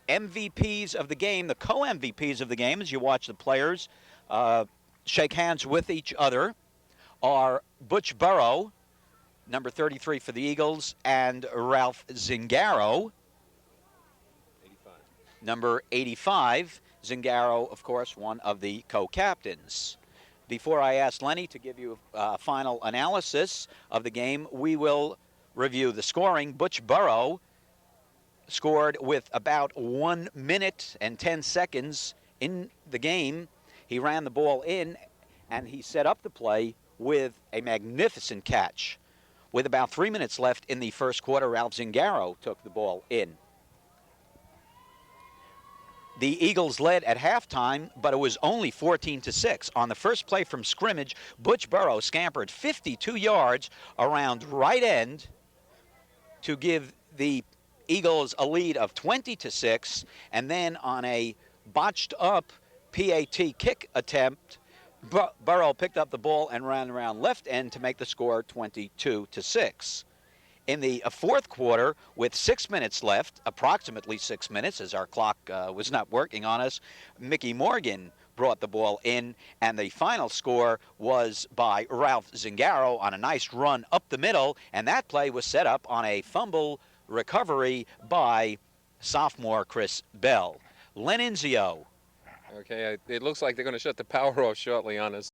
MVPs of the game, the co-MVPs of the game, as you watch the players shake hands with each other, are Butch Burrow, number 33 for the Eagles, and Ralph Zingaro, 85. Number 85. Zingaro, of course, one of the co-captains. Before I ask Lenny to give you a final analysis of the game, we will review the scoring. Butch Burrow scored with about 1 minute and 10 seconds in the game. He ran the ball in, and he set up the play with a magnificent catch. With about 3 minutes left in the first quarter, Ralph Zingaro took the ball in. The Eagles led at halftime, but it was only 14-6. On the first play from scrimmage, Butch Burrow scampered 52 yards around right end to give the Eagles a lead of 20-6, and then on a botched up PAT kick attempt, Burrow picked up the ball and ran around left end to make the score 22-6. In the fourth quarter, with 6 minutes left, approximately 6 minutes, as our clock was not working on us, Mickey Morgan brought the ball in, and the final score was by Ralph Zingaro on a nice run up the middle, and that play was set up on a fumble recovery by sophomore Chris Bell. Len Inzio. Okay, it looks like they're going to shut the power off shortly on us.